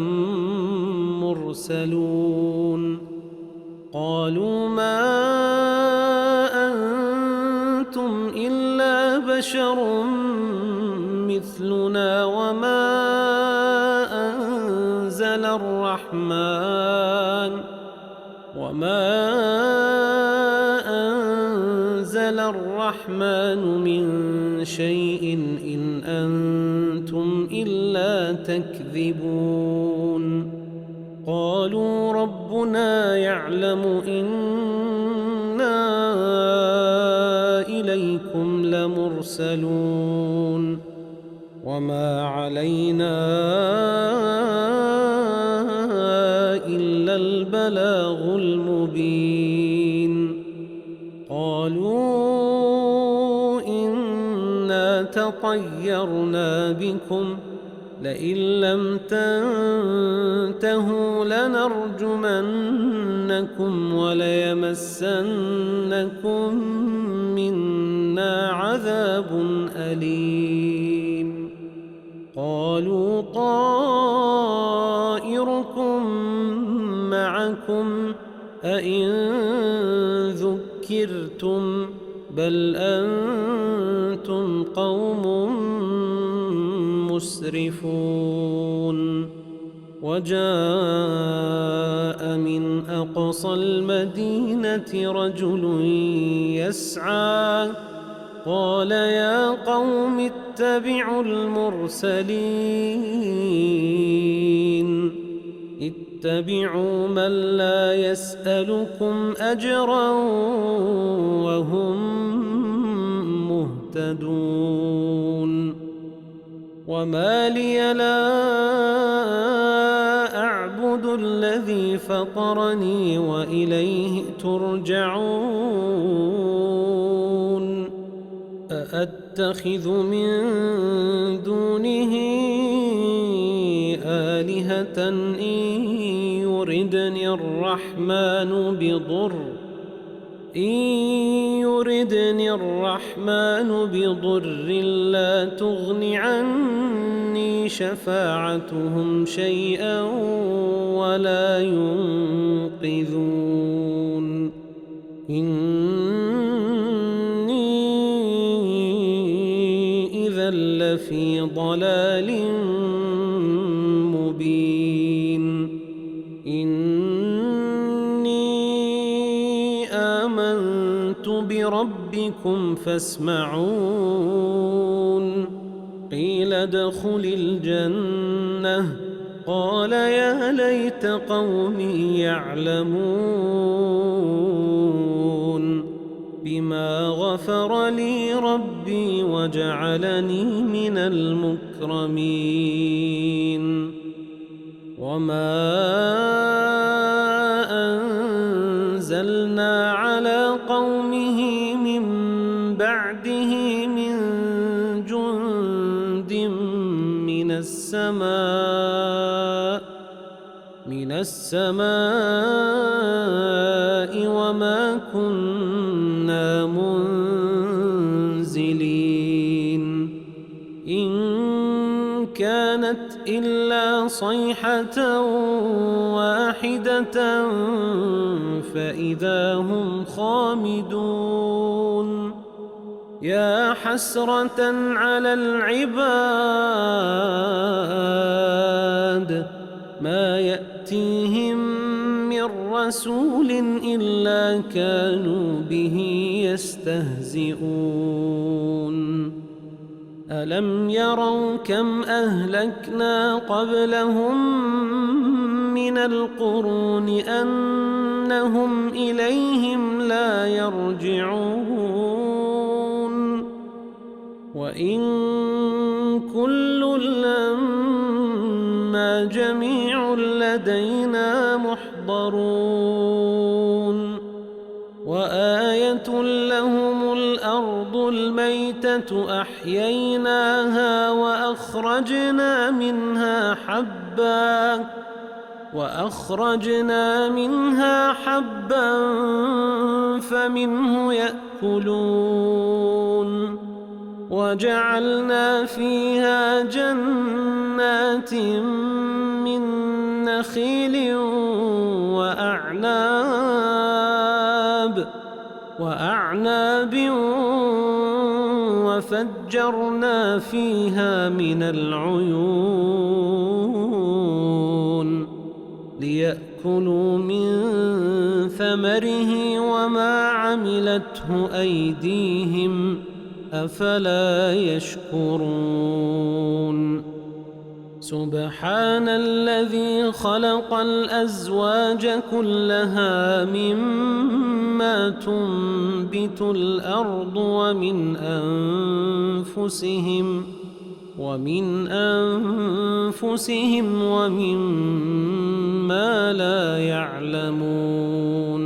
مرسلون قالوا ما أنتم إلا بشر مثلنا وما أنزل الرحمن من شيء إن أنتم إلا تكذبون قالوا ربنا يعلم إنا إليكم لمرسلون وما علينا إلا البلاغ المبين قالوا إنا تطيرنا بكم لئن لم تنتهوا لنرجمنكم وليمسنكم منا عذاب أليم قالوا طائركم معكم أئن ذكرتم بل أنتم قوم مسرفون وجاء من أقصى المدينة رجل يسعى قال يا قوم اتبعوا اتبعوا من لا يسألكم أجرا وهم مهتدون وما لي لا أعبد الذي فطرني وإليه ترجعون أأتخذ من دونه آلهة إن يردني الرحمن بضر لا تغن عني شفاعتهم شيئا ولا ينقذون إني إذا لفي ضلال مبين إني آمنت بربكم فاسمعون قيل ادخل الجنة قال يا ليت قومي يعلمون بما غفر لي ربي وجعلني من المكرمين وما أنزلنا على قومه من بعده من جند من السماء وما كنا منزلين إن كانت إلا صيحة واحدة فإذا هم خامدون يا حسرة على العباد ما يأتيهم من رسول إلا كانوا به يستهزئون ألم يروا كم أهلكنا قبلهم من القرون أنهم إليهم لا يرجعون وإن كل لما جميع لدينا محضرون وآية لهم الأرض الميتة أحييناها وأخرجنا منها حبا فمنه يأكلون وجعلنا فيها جنات من نخيل وأعناب وفجرنا فيها من العيون ليأكلوا من ثمره وما عملته أيديهم أفلا يشكرون سبحان الذي خلق الأزواج كلها مما تنبت الأرض ومن أنفسهم ومما لا يعلمون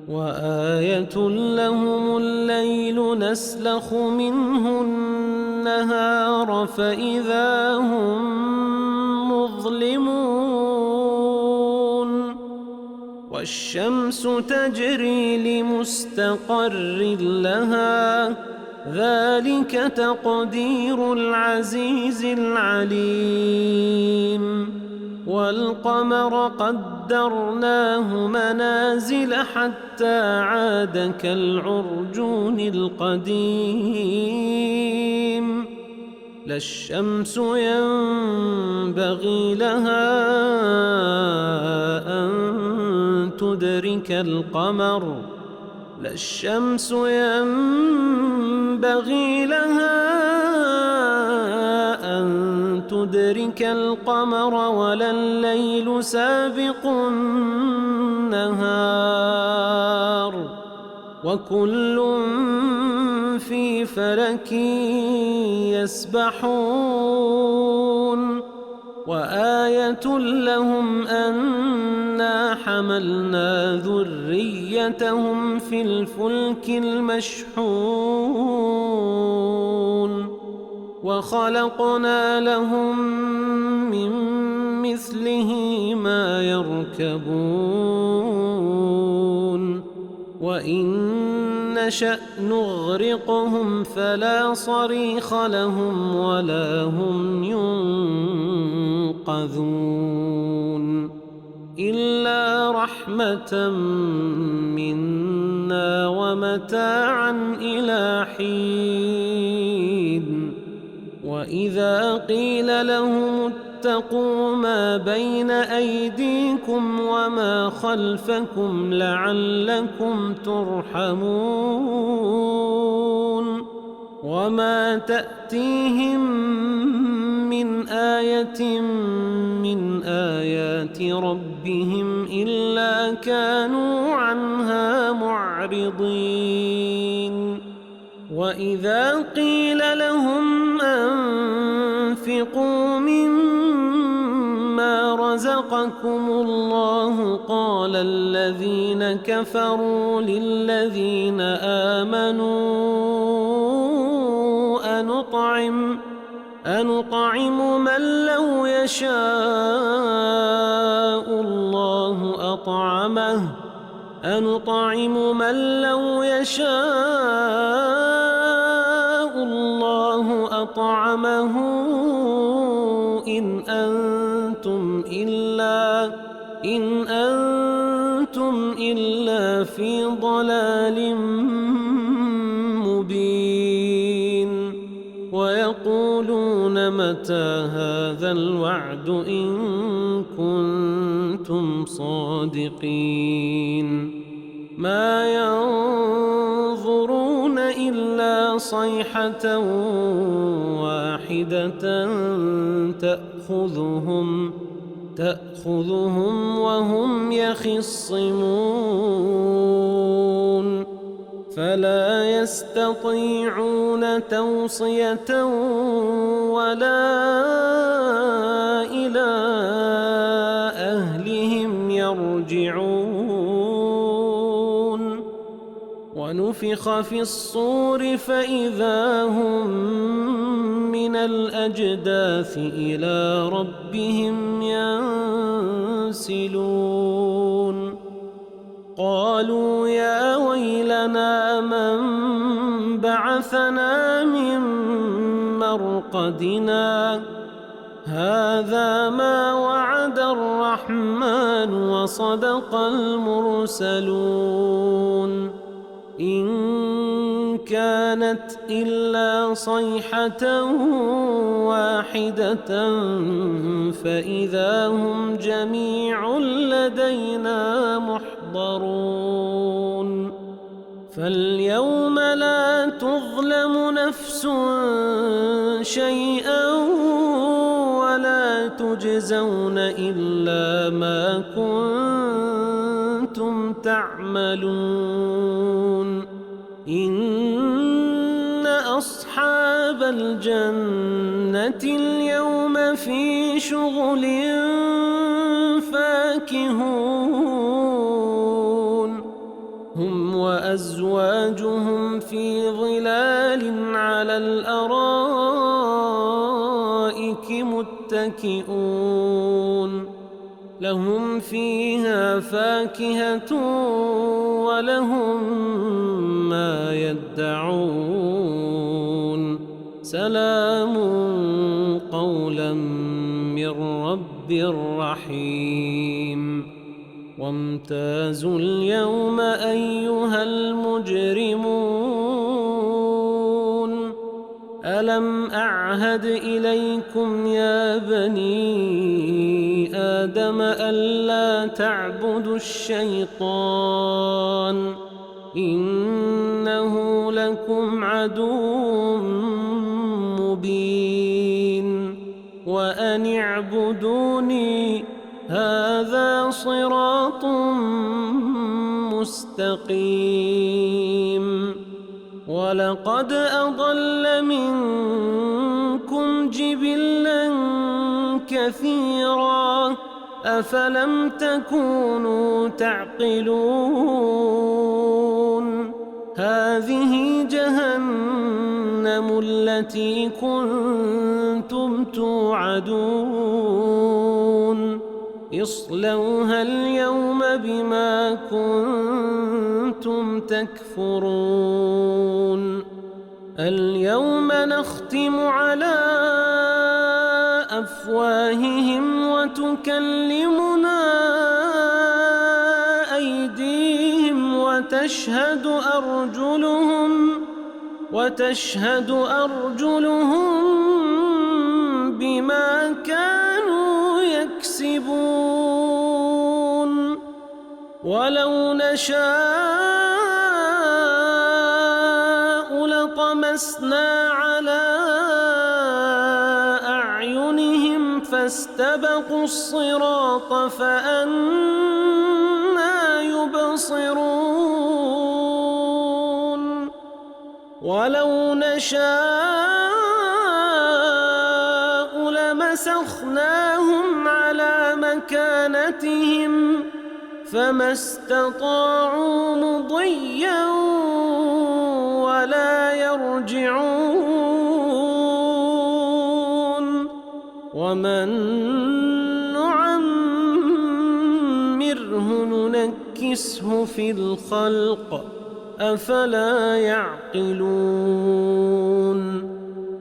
وآية لهم الليل نسلخ منه النهار فإذا هم مظلمون والشمس تجري لمستقر لها ذلك تقدير العزيز العليم والقمر قدرناه منازل حتى عاد كالعرجون القديم لا الشمس ينبغي لها أن تدرك القمر ولا الليل سابق النهار وكل في فلك يسبحون وآية لهم أنا حملنا ذريتهم في الفلك المشحون وخلقنا لهم من مثله ما يركبون وإن نشأ نغرقهم فلا صريخ لهم ولا هم ينقذون إلا رحمة منا ومتاعا إلى حين وإذا قيل لهم اتقوا ما بين أيديكم وما خلفكم لعلكم ترحمون وما تأتيهم من آية من آيات ربهم إلا كانوا عنها معرضين وإذا قيل لهم أنفقوا مما رزقكم الله قال الذين كفروا للذين آمنوا أنطعم من لو يشاء الله أطعمه إن أنتم إلا في ضلال مبين ويقولون متى هذا الوعد إن كنتم صادقين ما ينظرون إلا صيحة واحدة تأخذهم وهم يخصمون فلا يستطيعون توصية ولا إلى أهلهم يرجعون ونفخ في الصور فإذا هم من الأجداث إلى ربهم ينسلون قالوا يا ويلنا من بعثنا من مرقدنا هذا ما وعد الرحمن وصدق المرسلون إن كانت إلا صيحة واحدة فإذا هم جميع لدينا محضرون فاليوم لا تظلم نفس شيئا ولا تجزون إلا ما كنتم تعملون إن أصحاب الجنة اليوم في شغل فاكهون هم وأزواجهم في ظلال على الأرائك متكئون لهم فيها فاكهة ولهم ما يدعون سلام قولا من رب رحيم وامتازوا اليوم أيها المجرمون ألم أعهد إليكم يا بني آدم ألا تعبدوا الشيطان إنه لكم عدو مبين وأن اعبدوني هذا صراط مستقيم ولقد أضل منكم جبلا كثيرا أفلم تكونوا تعقلون هذه جهنم التي كنتم توعدون اصلوها اليوم بما كنتم تكفرون اليوم نختم على أفواههم وتكلمنا أيديهم وتشهد أرجلهم بما كانوا يكسبون ولو نشاء لطمسنا على أعينهم فاستبقوا الصراط فأنى يبصرون ولو نشاء لمسخناهم على مكانتهم فما استطاعوا مضيا ولا يرجعون ومن نعمره ننكسه في الخلق أفلا يعقلون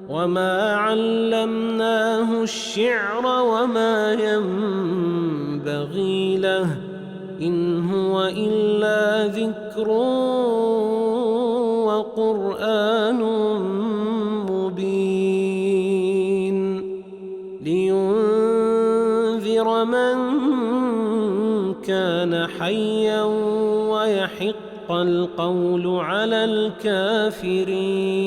وما علمناه الشعر وما ينبغي له إن هو إلا ذكر وقرآن مبين لينذر من كان حيا ويحق القول على الكافرين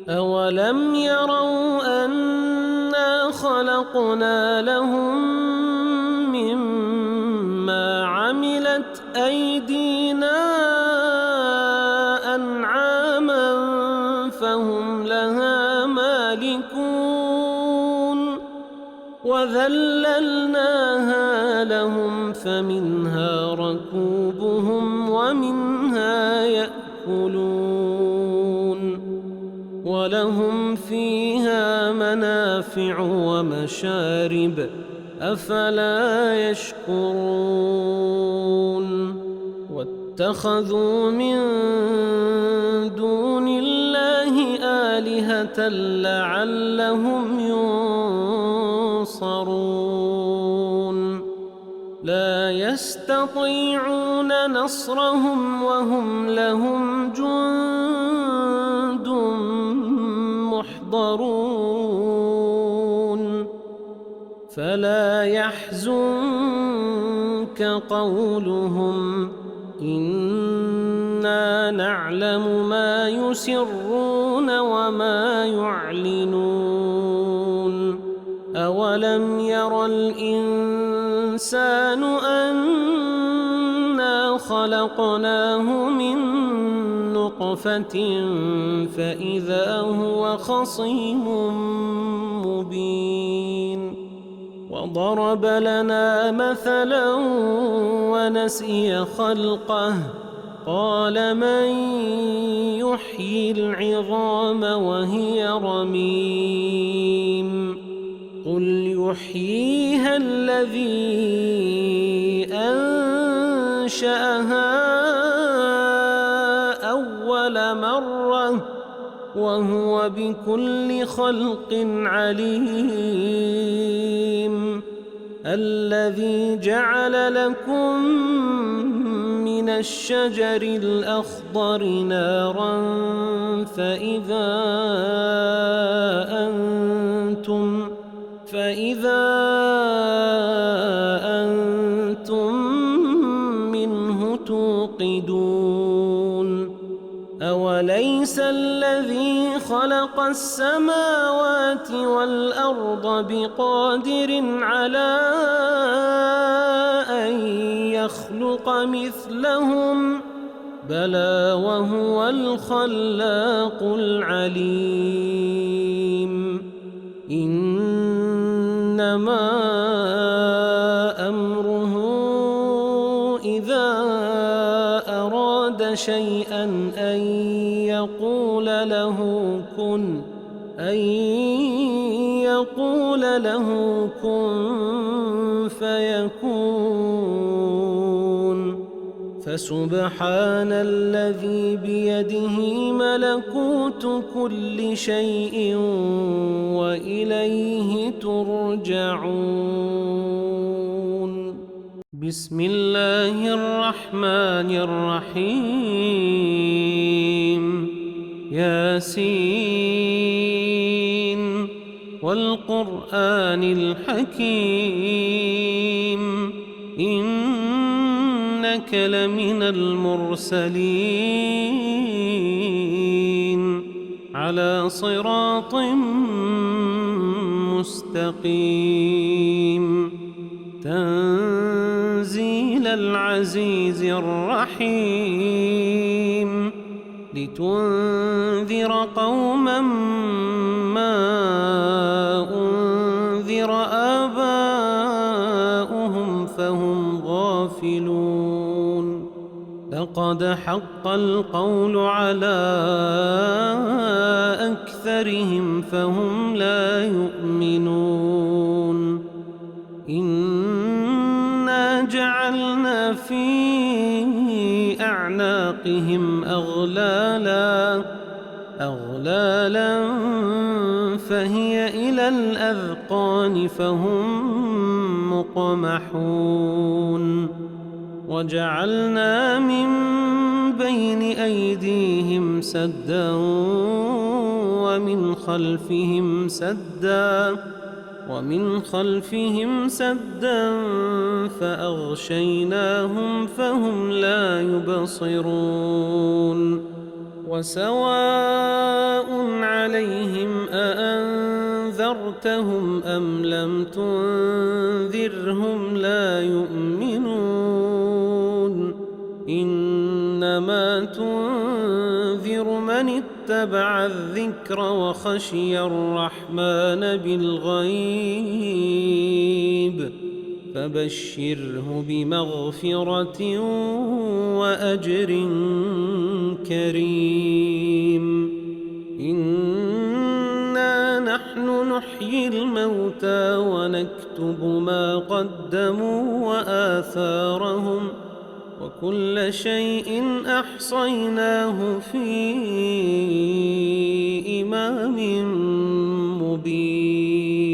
أولم يروا أنا خلقنا لهم مما عملت أيدينا أنعاما فهم لها مالكون وذللناها لهم فمنها ركوبهم ومنها يأكلون ولهم فيها منافع ومشارب أفلا يشكرون واتخذوا من دون الله آلهة لعلهم ينصرون لا يستطيعون نصرهم وهم لهم جند محضرون فلا يحزنك قولهم إنا نعلم ما يسرون وما يعلنون أولم ير الإنسان أنا خلقناه من نطفة فإذا هو خصيم مبين وضرب لنا مثلا ونسي خلقه قال من يحيي العظام وهي رميم قل يحييها الذي أنشأها أول مرة وهو بكل خلق عليم الذي جعل لكم من الشجر الأخضر نارا فإذا أنتم منه توقدون أوليس الذي خلق السماوات والأرض بقادر على أن يخلق مثلهم بلى وهو الخلاق العليم إنما أمره إذا أراد شيئا أن يقول له كن فيكون فسبحان الذي بيده ملكوت كل شيء وإليه ترجعون بسم الله الرحمن الرحيم ياسين والقرآن الحكيم إنك لمن المرسلين على صراط مستقيم تنزيل العزيز الرحيم لتنذر قوما ما أنذر آباؤهم فهم غافلون لقد حق القول على أكثرهم فهم لا يؤمنون إنا جعلنا في أعناقهم أغلالا فهي إلى الأذقان فهم مقمحون وجعلنا من بين أيديهم سدا ومن خلفهم سدا فأغشيناهم فهم لا يبصرون وسواء عليهم أأنذرتهم أم لم تنذرهم لا يؤمنون إنما تنذر من اتبع الذكر وخشي الرحمن بالغيب فبشره بمغفرة وأجر كريم إنا نحن نحيي الموتى ونكتب ما قدموا وآثارهم وكل شيء أحصيناه في إمام مبين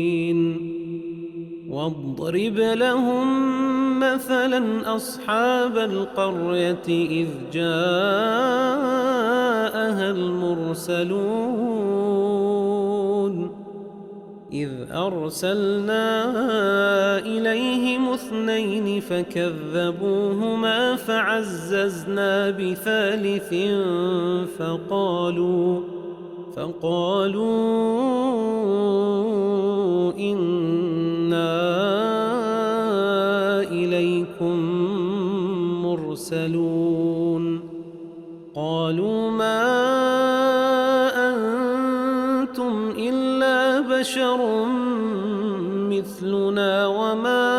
واضرب لهم مثلا أصحاب القرية إذ جاءها جاءها المرسلون إذ أرسلنا إليهم 2 فكذبوهما فعززنا بثالث فقالوا إنا إليكم مرسلون قالوا ما أنتم إلا بشر مثلنا وما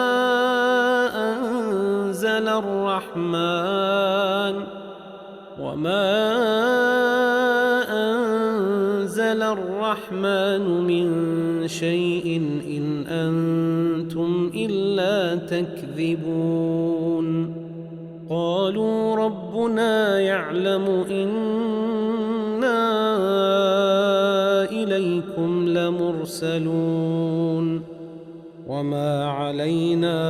أنزل الرحمن من شيء إن أنتم إلا تكذبون قالوا ربنا يعلم إنا إليكم لمرسلون وما علينا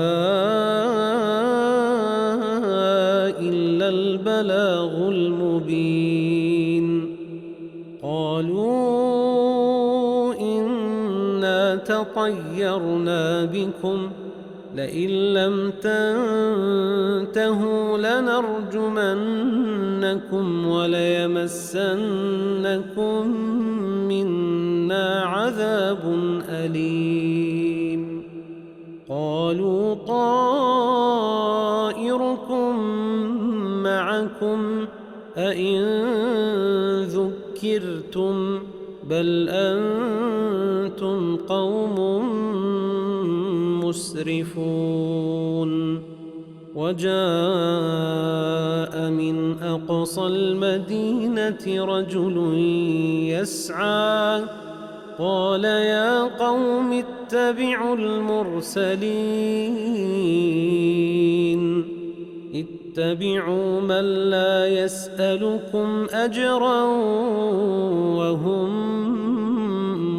إلا البلاغ المبين قالوا إنا تطيرنا بكم لئن لم تنتهوا لنرجمنكم وليمسنكم منا عذاب أليم قالوا طائركم معكم أئن ذكرتم بل أنتم قوم مسرفون وجاء من أقصى المدينة رجل يسعى قال يا قوم اتبعوا المرسلين اتبعوا من لا يسألكم أجرا وهم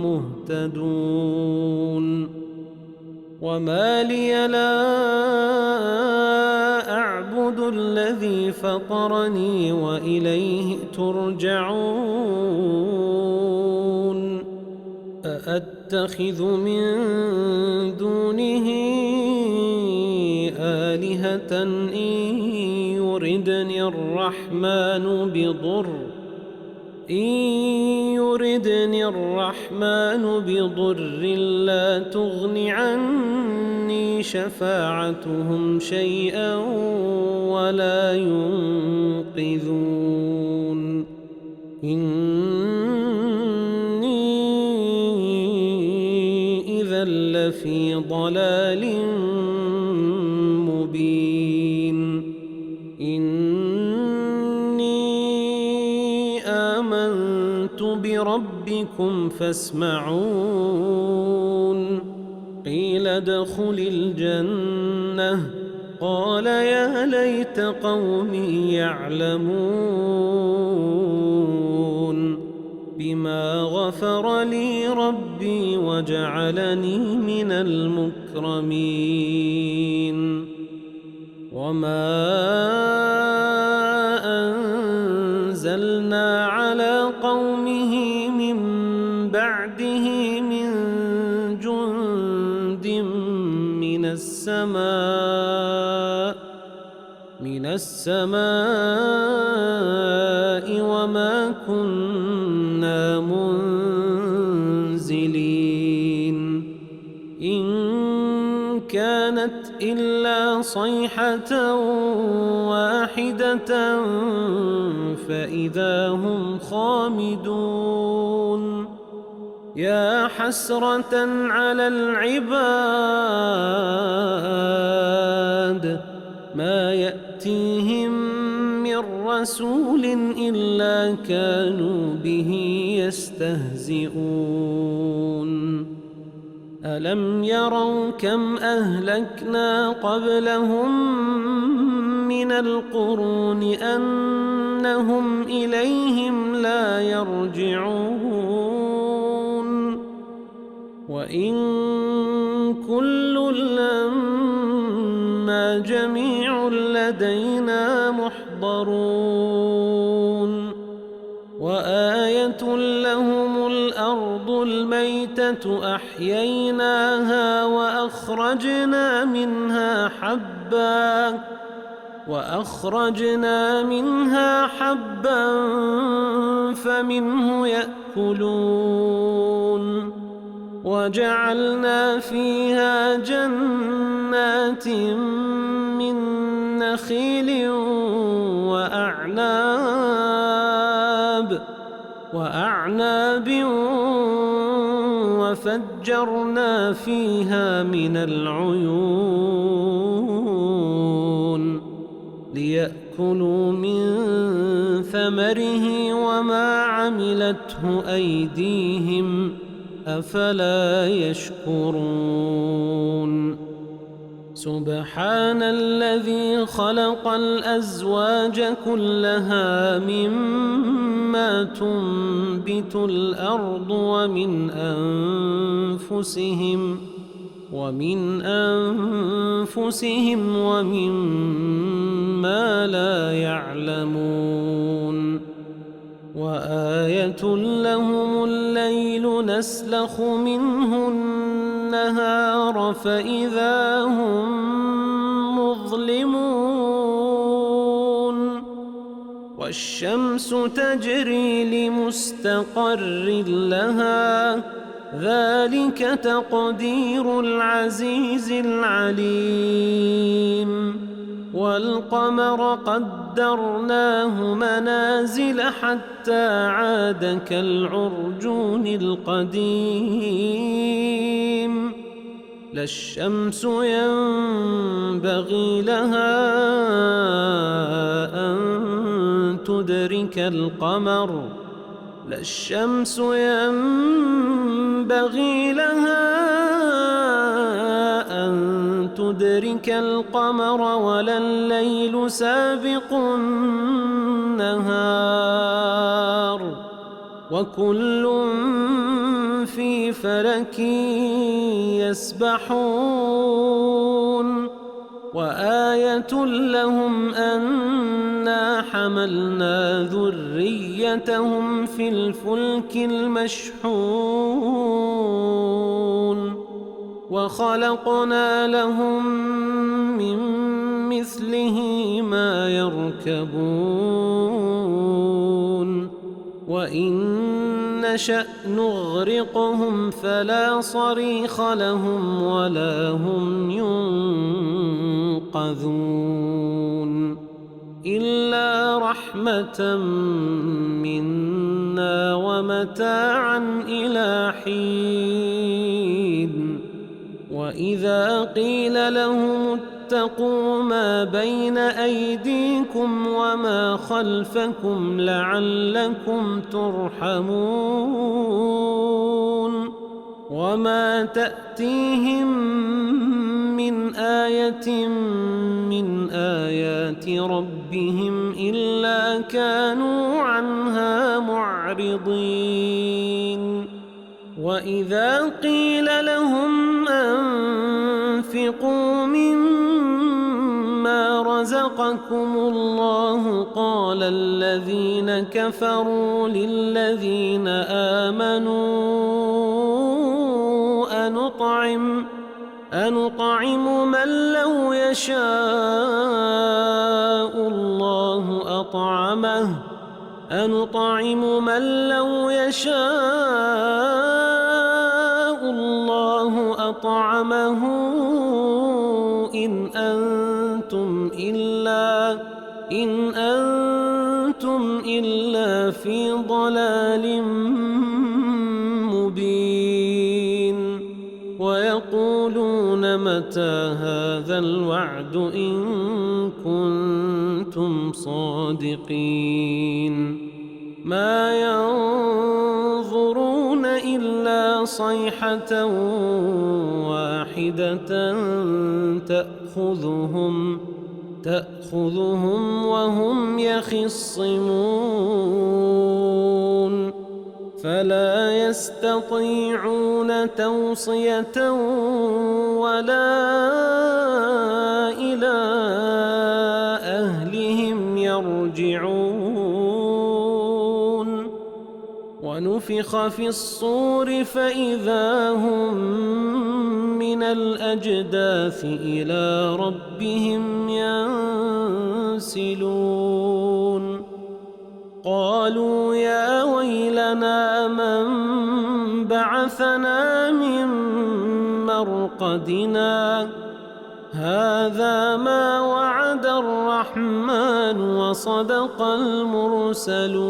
مهتدون وما لي لا أعبد الذي فطرني وإليه ترجعون أأتخذ من دونه آلهة إن يردني الرحمن بضر لا تغن عني شفاعتهم شيئا ولا ينقذون إني إذا لفي ضلال مبين إني آمنت بربكم فاسمعون قيل ادخل الجنة قال يا ليت قومي يعلمون بما غفر لي ربي وجعلني من المكرمين وما أنزلنا على قومه من بعده من جند من السماء وما كنا منزلين إن كانت إلا صيحة واحدة فإذا هم خامدون يا حسرة على العباد ما يأتيهم من رسول إلا كانوا به يستهزئون ألم يروا كم أهلكنا قبلهم من القرون أنهم إليهم لا يرجعون وإن كل لما جميع لدينا محضرون آية لهم الأرض الميتة أحييناها وأخرجنا منها حبا فمنه يأكلون وجعلنا فيها جنات من نخيل وأعناب وفجرنا فيها من العيون ليأكلوا من ثمره وما عملته أيديهم أفلا يشكرون سبحان الذي خلق الأزواج كلها مما تنبت الأرض ومن أنفسهم ومما لا يعلمون وآية لهم الليل نسلخ منه النهار فإذا هم مظلمون والشمس تجري لمستقر لها ذلك تقدير العزيز العليم والقمر قدرناه منازل حتى عاد كالعرجون القديم لا الشمس ينبغي لها أن تدرك القمر ولا الليل سابق النهار وكل في فلك يسبحون وآية لهم أنا حملنا ذريتهم في الفلك المشحون وخلقنا لهم من مثله ما يركبون وإن نشأ نغرقهم فلا صريخ لهم ولا هم ينقذون إلا رحمة منا ومتاعا إلى حين وإذا قيل لهم اتقوا ما بين أيديكم وما خلفكم لعلكم ترحمون وما تأتيهم من آية من آيات ربهم إلا كانوا عنها معرضين وإذا قيل لهم أنفقوا مما رزقكم الله قال الذين كفروا للذين آمنوا أنطعم من لو يشاء الله أطعمه إن أنتم إلا في ضلال مبين ويقولون متى هذا الوعد إن كنتم صادقين ما ينظرون إلا صيحة واحدة تأخذهم وهم يخصمون فلا يستطيعون توصية ولا إلى أهلهم يرجعون ونفخ في الصور فإذا هم من الأجداث إلى ربهم ينسلون قالوا يا ويلنا من بعثنا من مرقدنا هذا ما وعد الرحمن وصدق المرسلون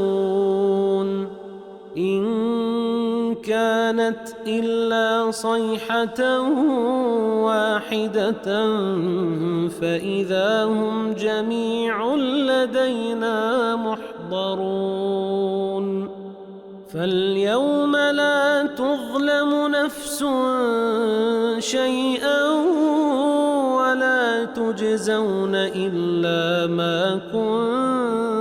إن كانت إلا صيحة واحدة فإذا هم جميع لدينا محضرون فاليوم لا تظلم نفس شيئا ولا تجزون إلا ما كنتم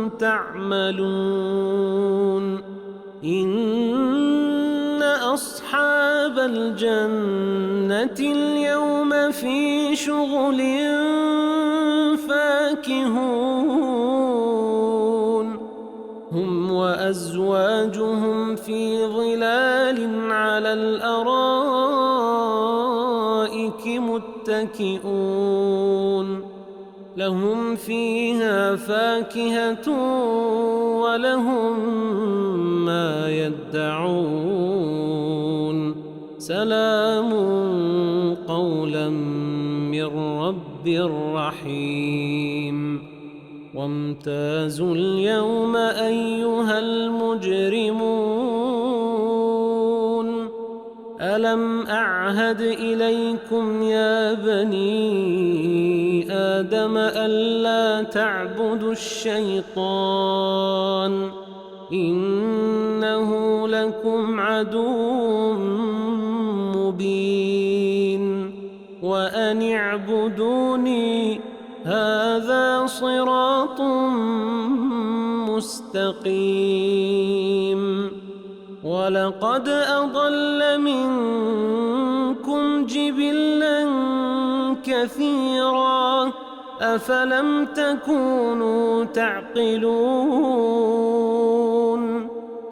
تعملون إن أصحاب الجنة اليوم في شغل فاكهون هم وأزواجهم في ظلال على الأرائك متكئون لهم فيها فاكهة ولهم ما يدعون سلام قولا من رب رحيم وامتازوا اليوم أيها المجرمون ألم أعهد إليكم يا بني آدم ألا تعبدوا الشيطان إنه لكم عدو مبين وأن اعبدوني هذا صراط مستقيم ولقد أضل منكم جبلا كثيرا أفلم تكونوا تعقلون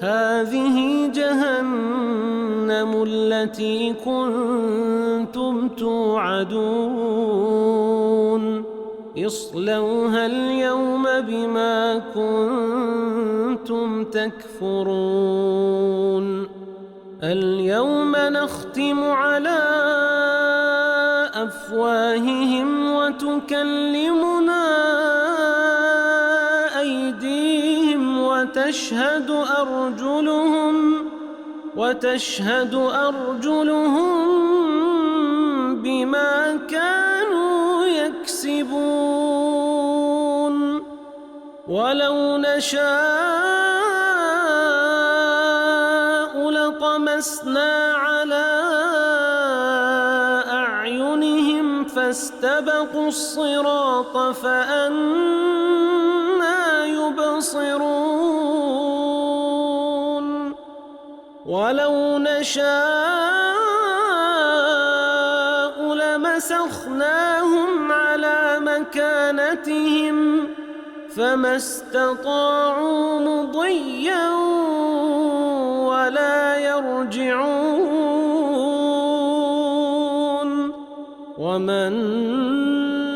هذه جهنم التي كنتم توعدون اصلوها اليوم بما كنتم تكفرون اليوم نختم على أفواههم وتكلمنا أيديهم وتشهد أرجلهم بما كانوا يكسبون ولو نشاء لطمسنا على أعينهم فاستبقوا الصراط فأنى يبصرون ولو نشاء لمسخناهم على مكانتهم فما استطاعوا مضيا ولا يرجعون ومن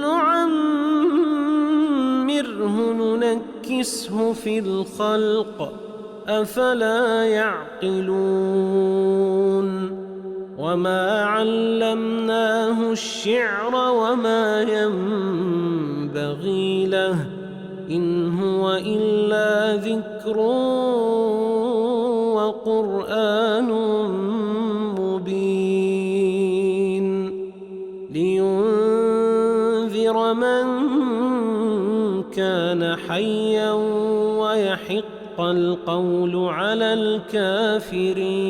نعمره ننكسه في الخلق أفلا يعقلون وما علمناه الشعر وما ينبغي له إن هو إلا ذكر وقرآن مبين لينذر من كان حيا ويحق القول على الكافرين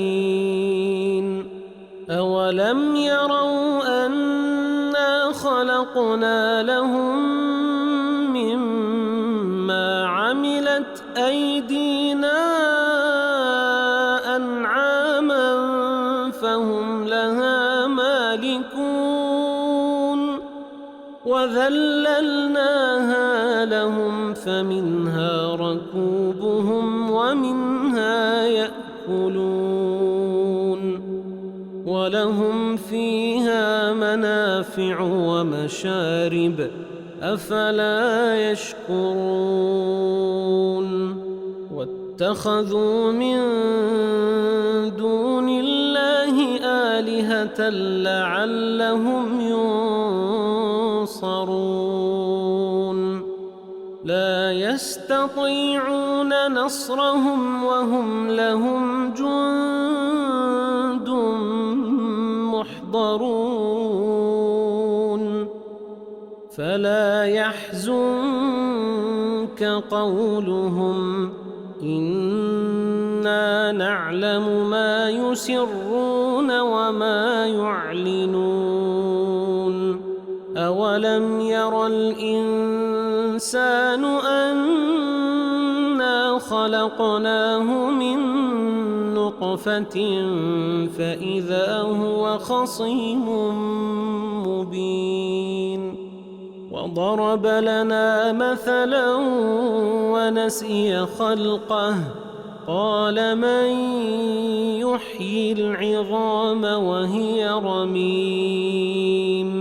أولم يروا أنا خلقنا لهم مما عملت أيدينا أنعاما فهم لها مالكون وذللناها لهم فمنها ركوبهم ومنها يأكلون ولهم فيها منافع ومشارب أفلا يشكرون واتخذوا من دون الله آلهة لعلهم ينصرون لا يستطيعون نصرهم وهم لهم جند محضرون فلا يحزنك قولهم إنا نعلم ما يسرون وما يعلنون أولم ير الإنسان أنا خلقناه من نطفة فإذا هو خصيم مبين وضرب لنا مثلا ونسي خلقه قال من يحيي العظام وهي رميم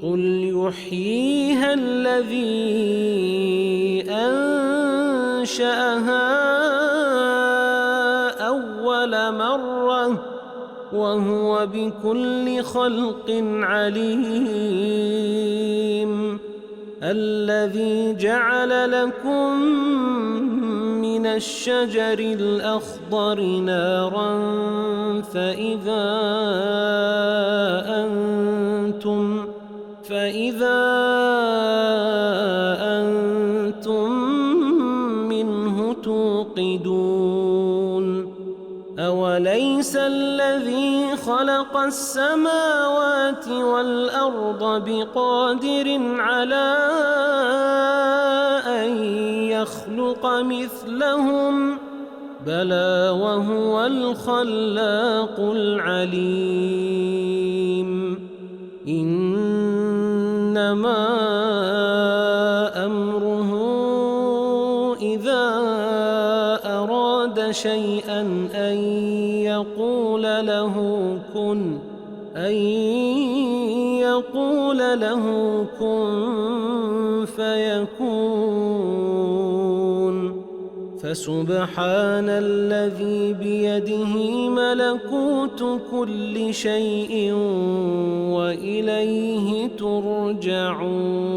قل يحييها الذي أنشأها أول مرة وهو بكل خلق عليم الذي جعل لكم من الشجر الأخضر نارا فإذا أنتم منه توقدون أوليس الذي خلق السماوات والأرض بقادر على أن يخلق مثلهم بلى وهو الخلاق العليم إنما أمره إذا أراد شيئا أن يقول له كن فيكون فسبحان الذي بيده ملكوت كل شيء وإليه ترجعون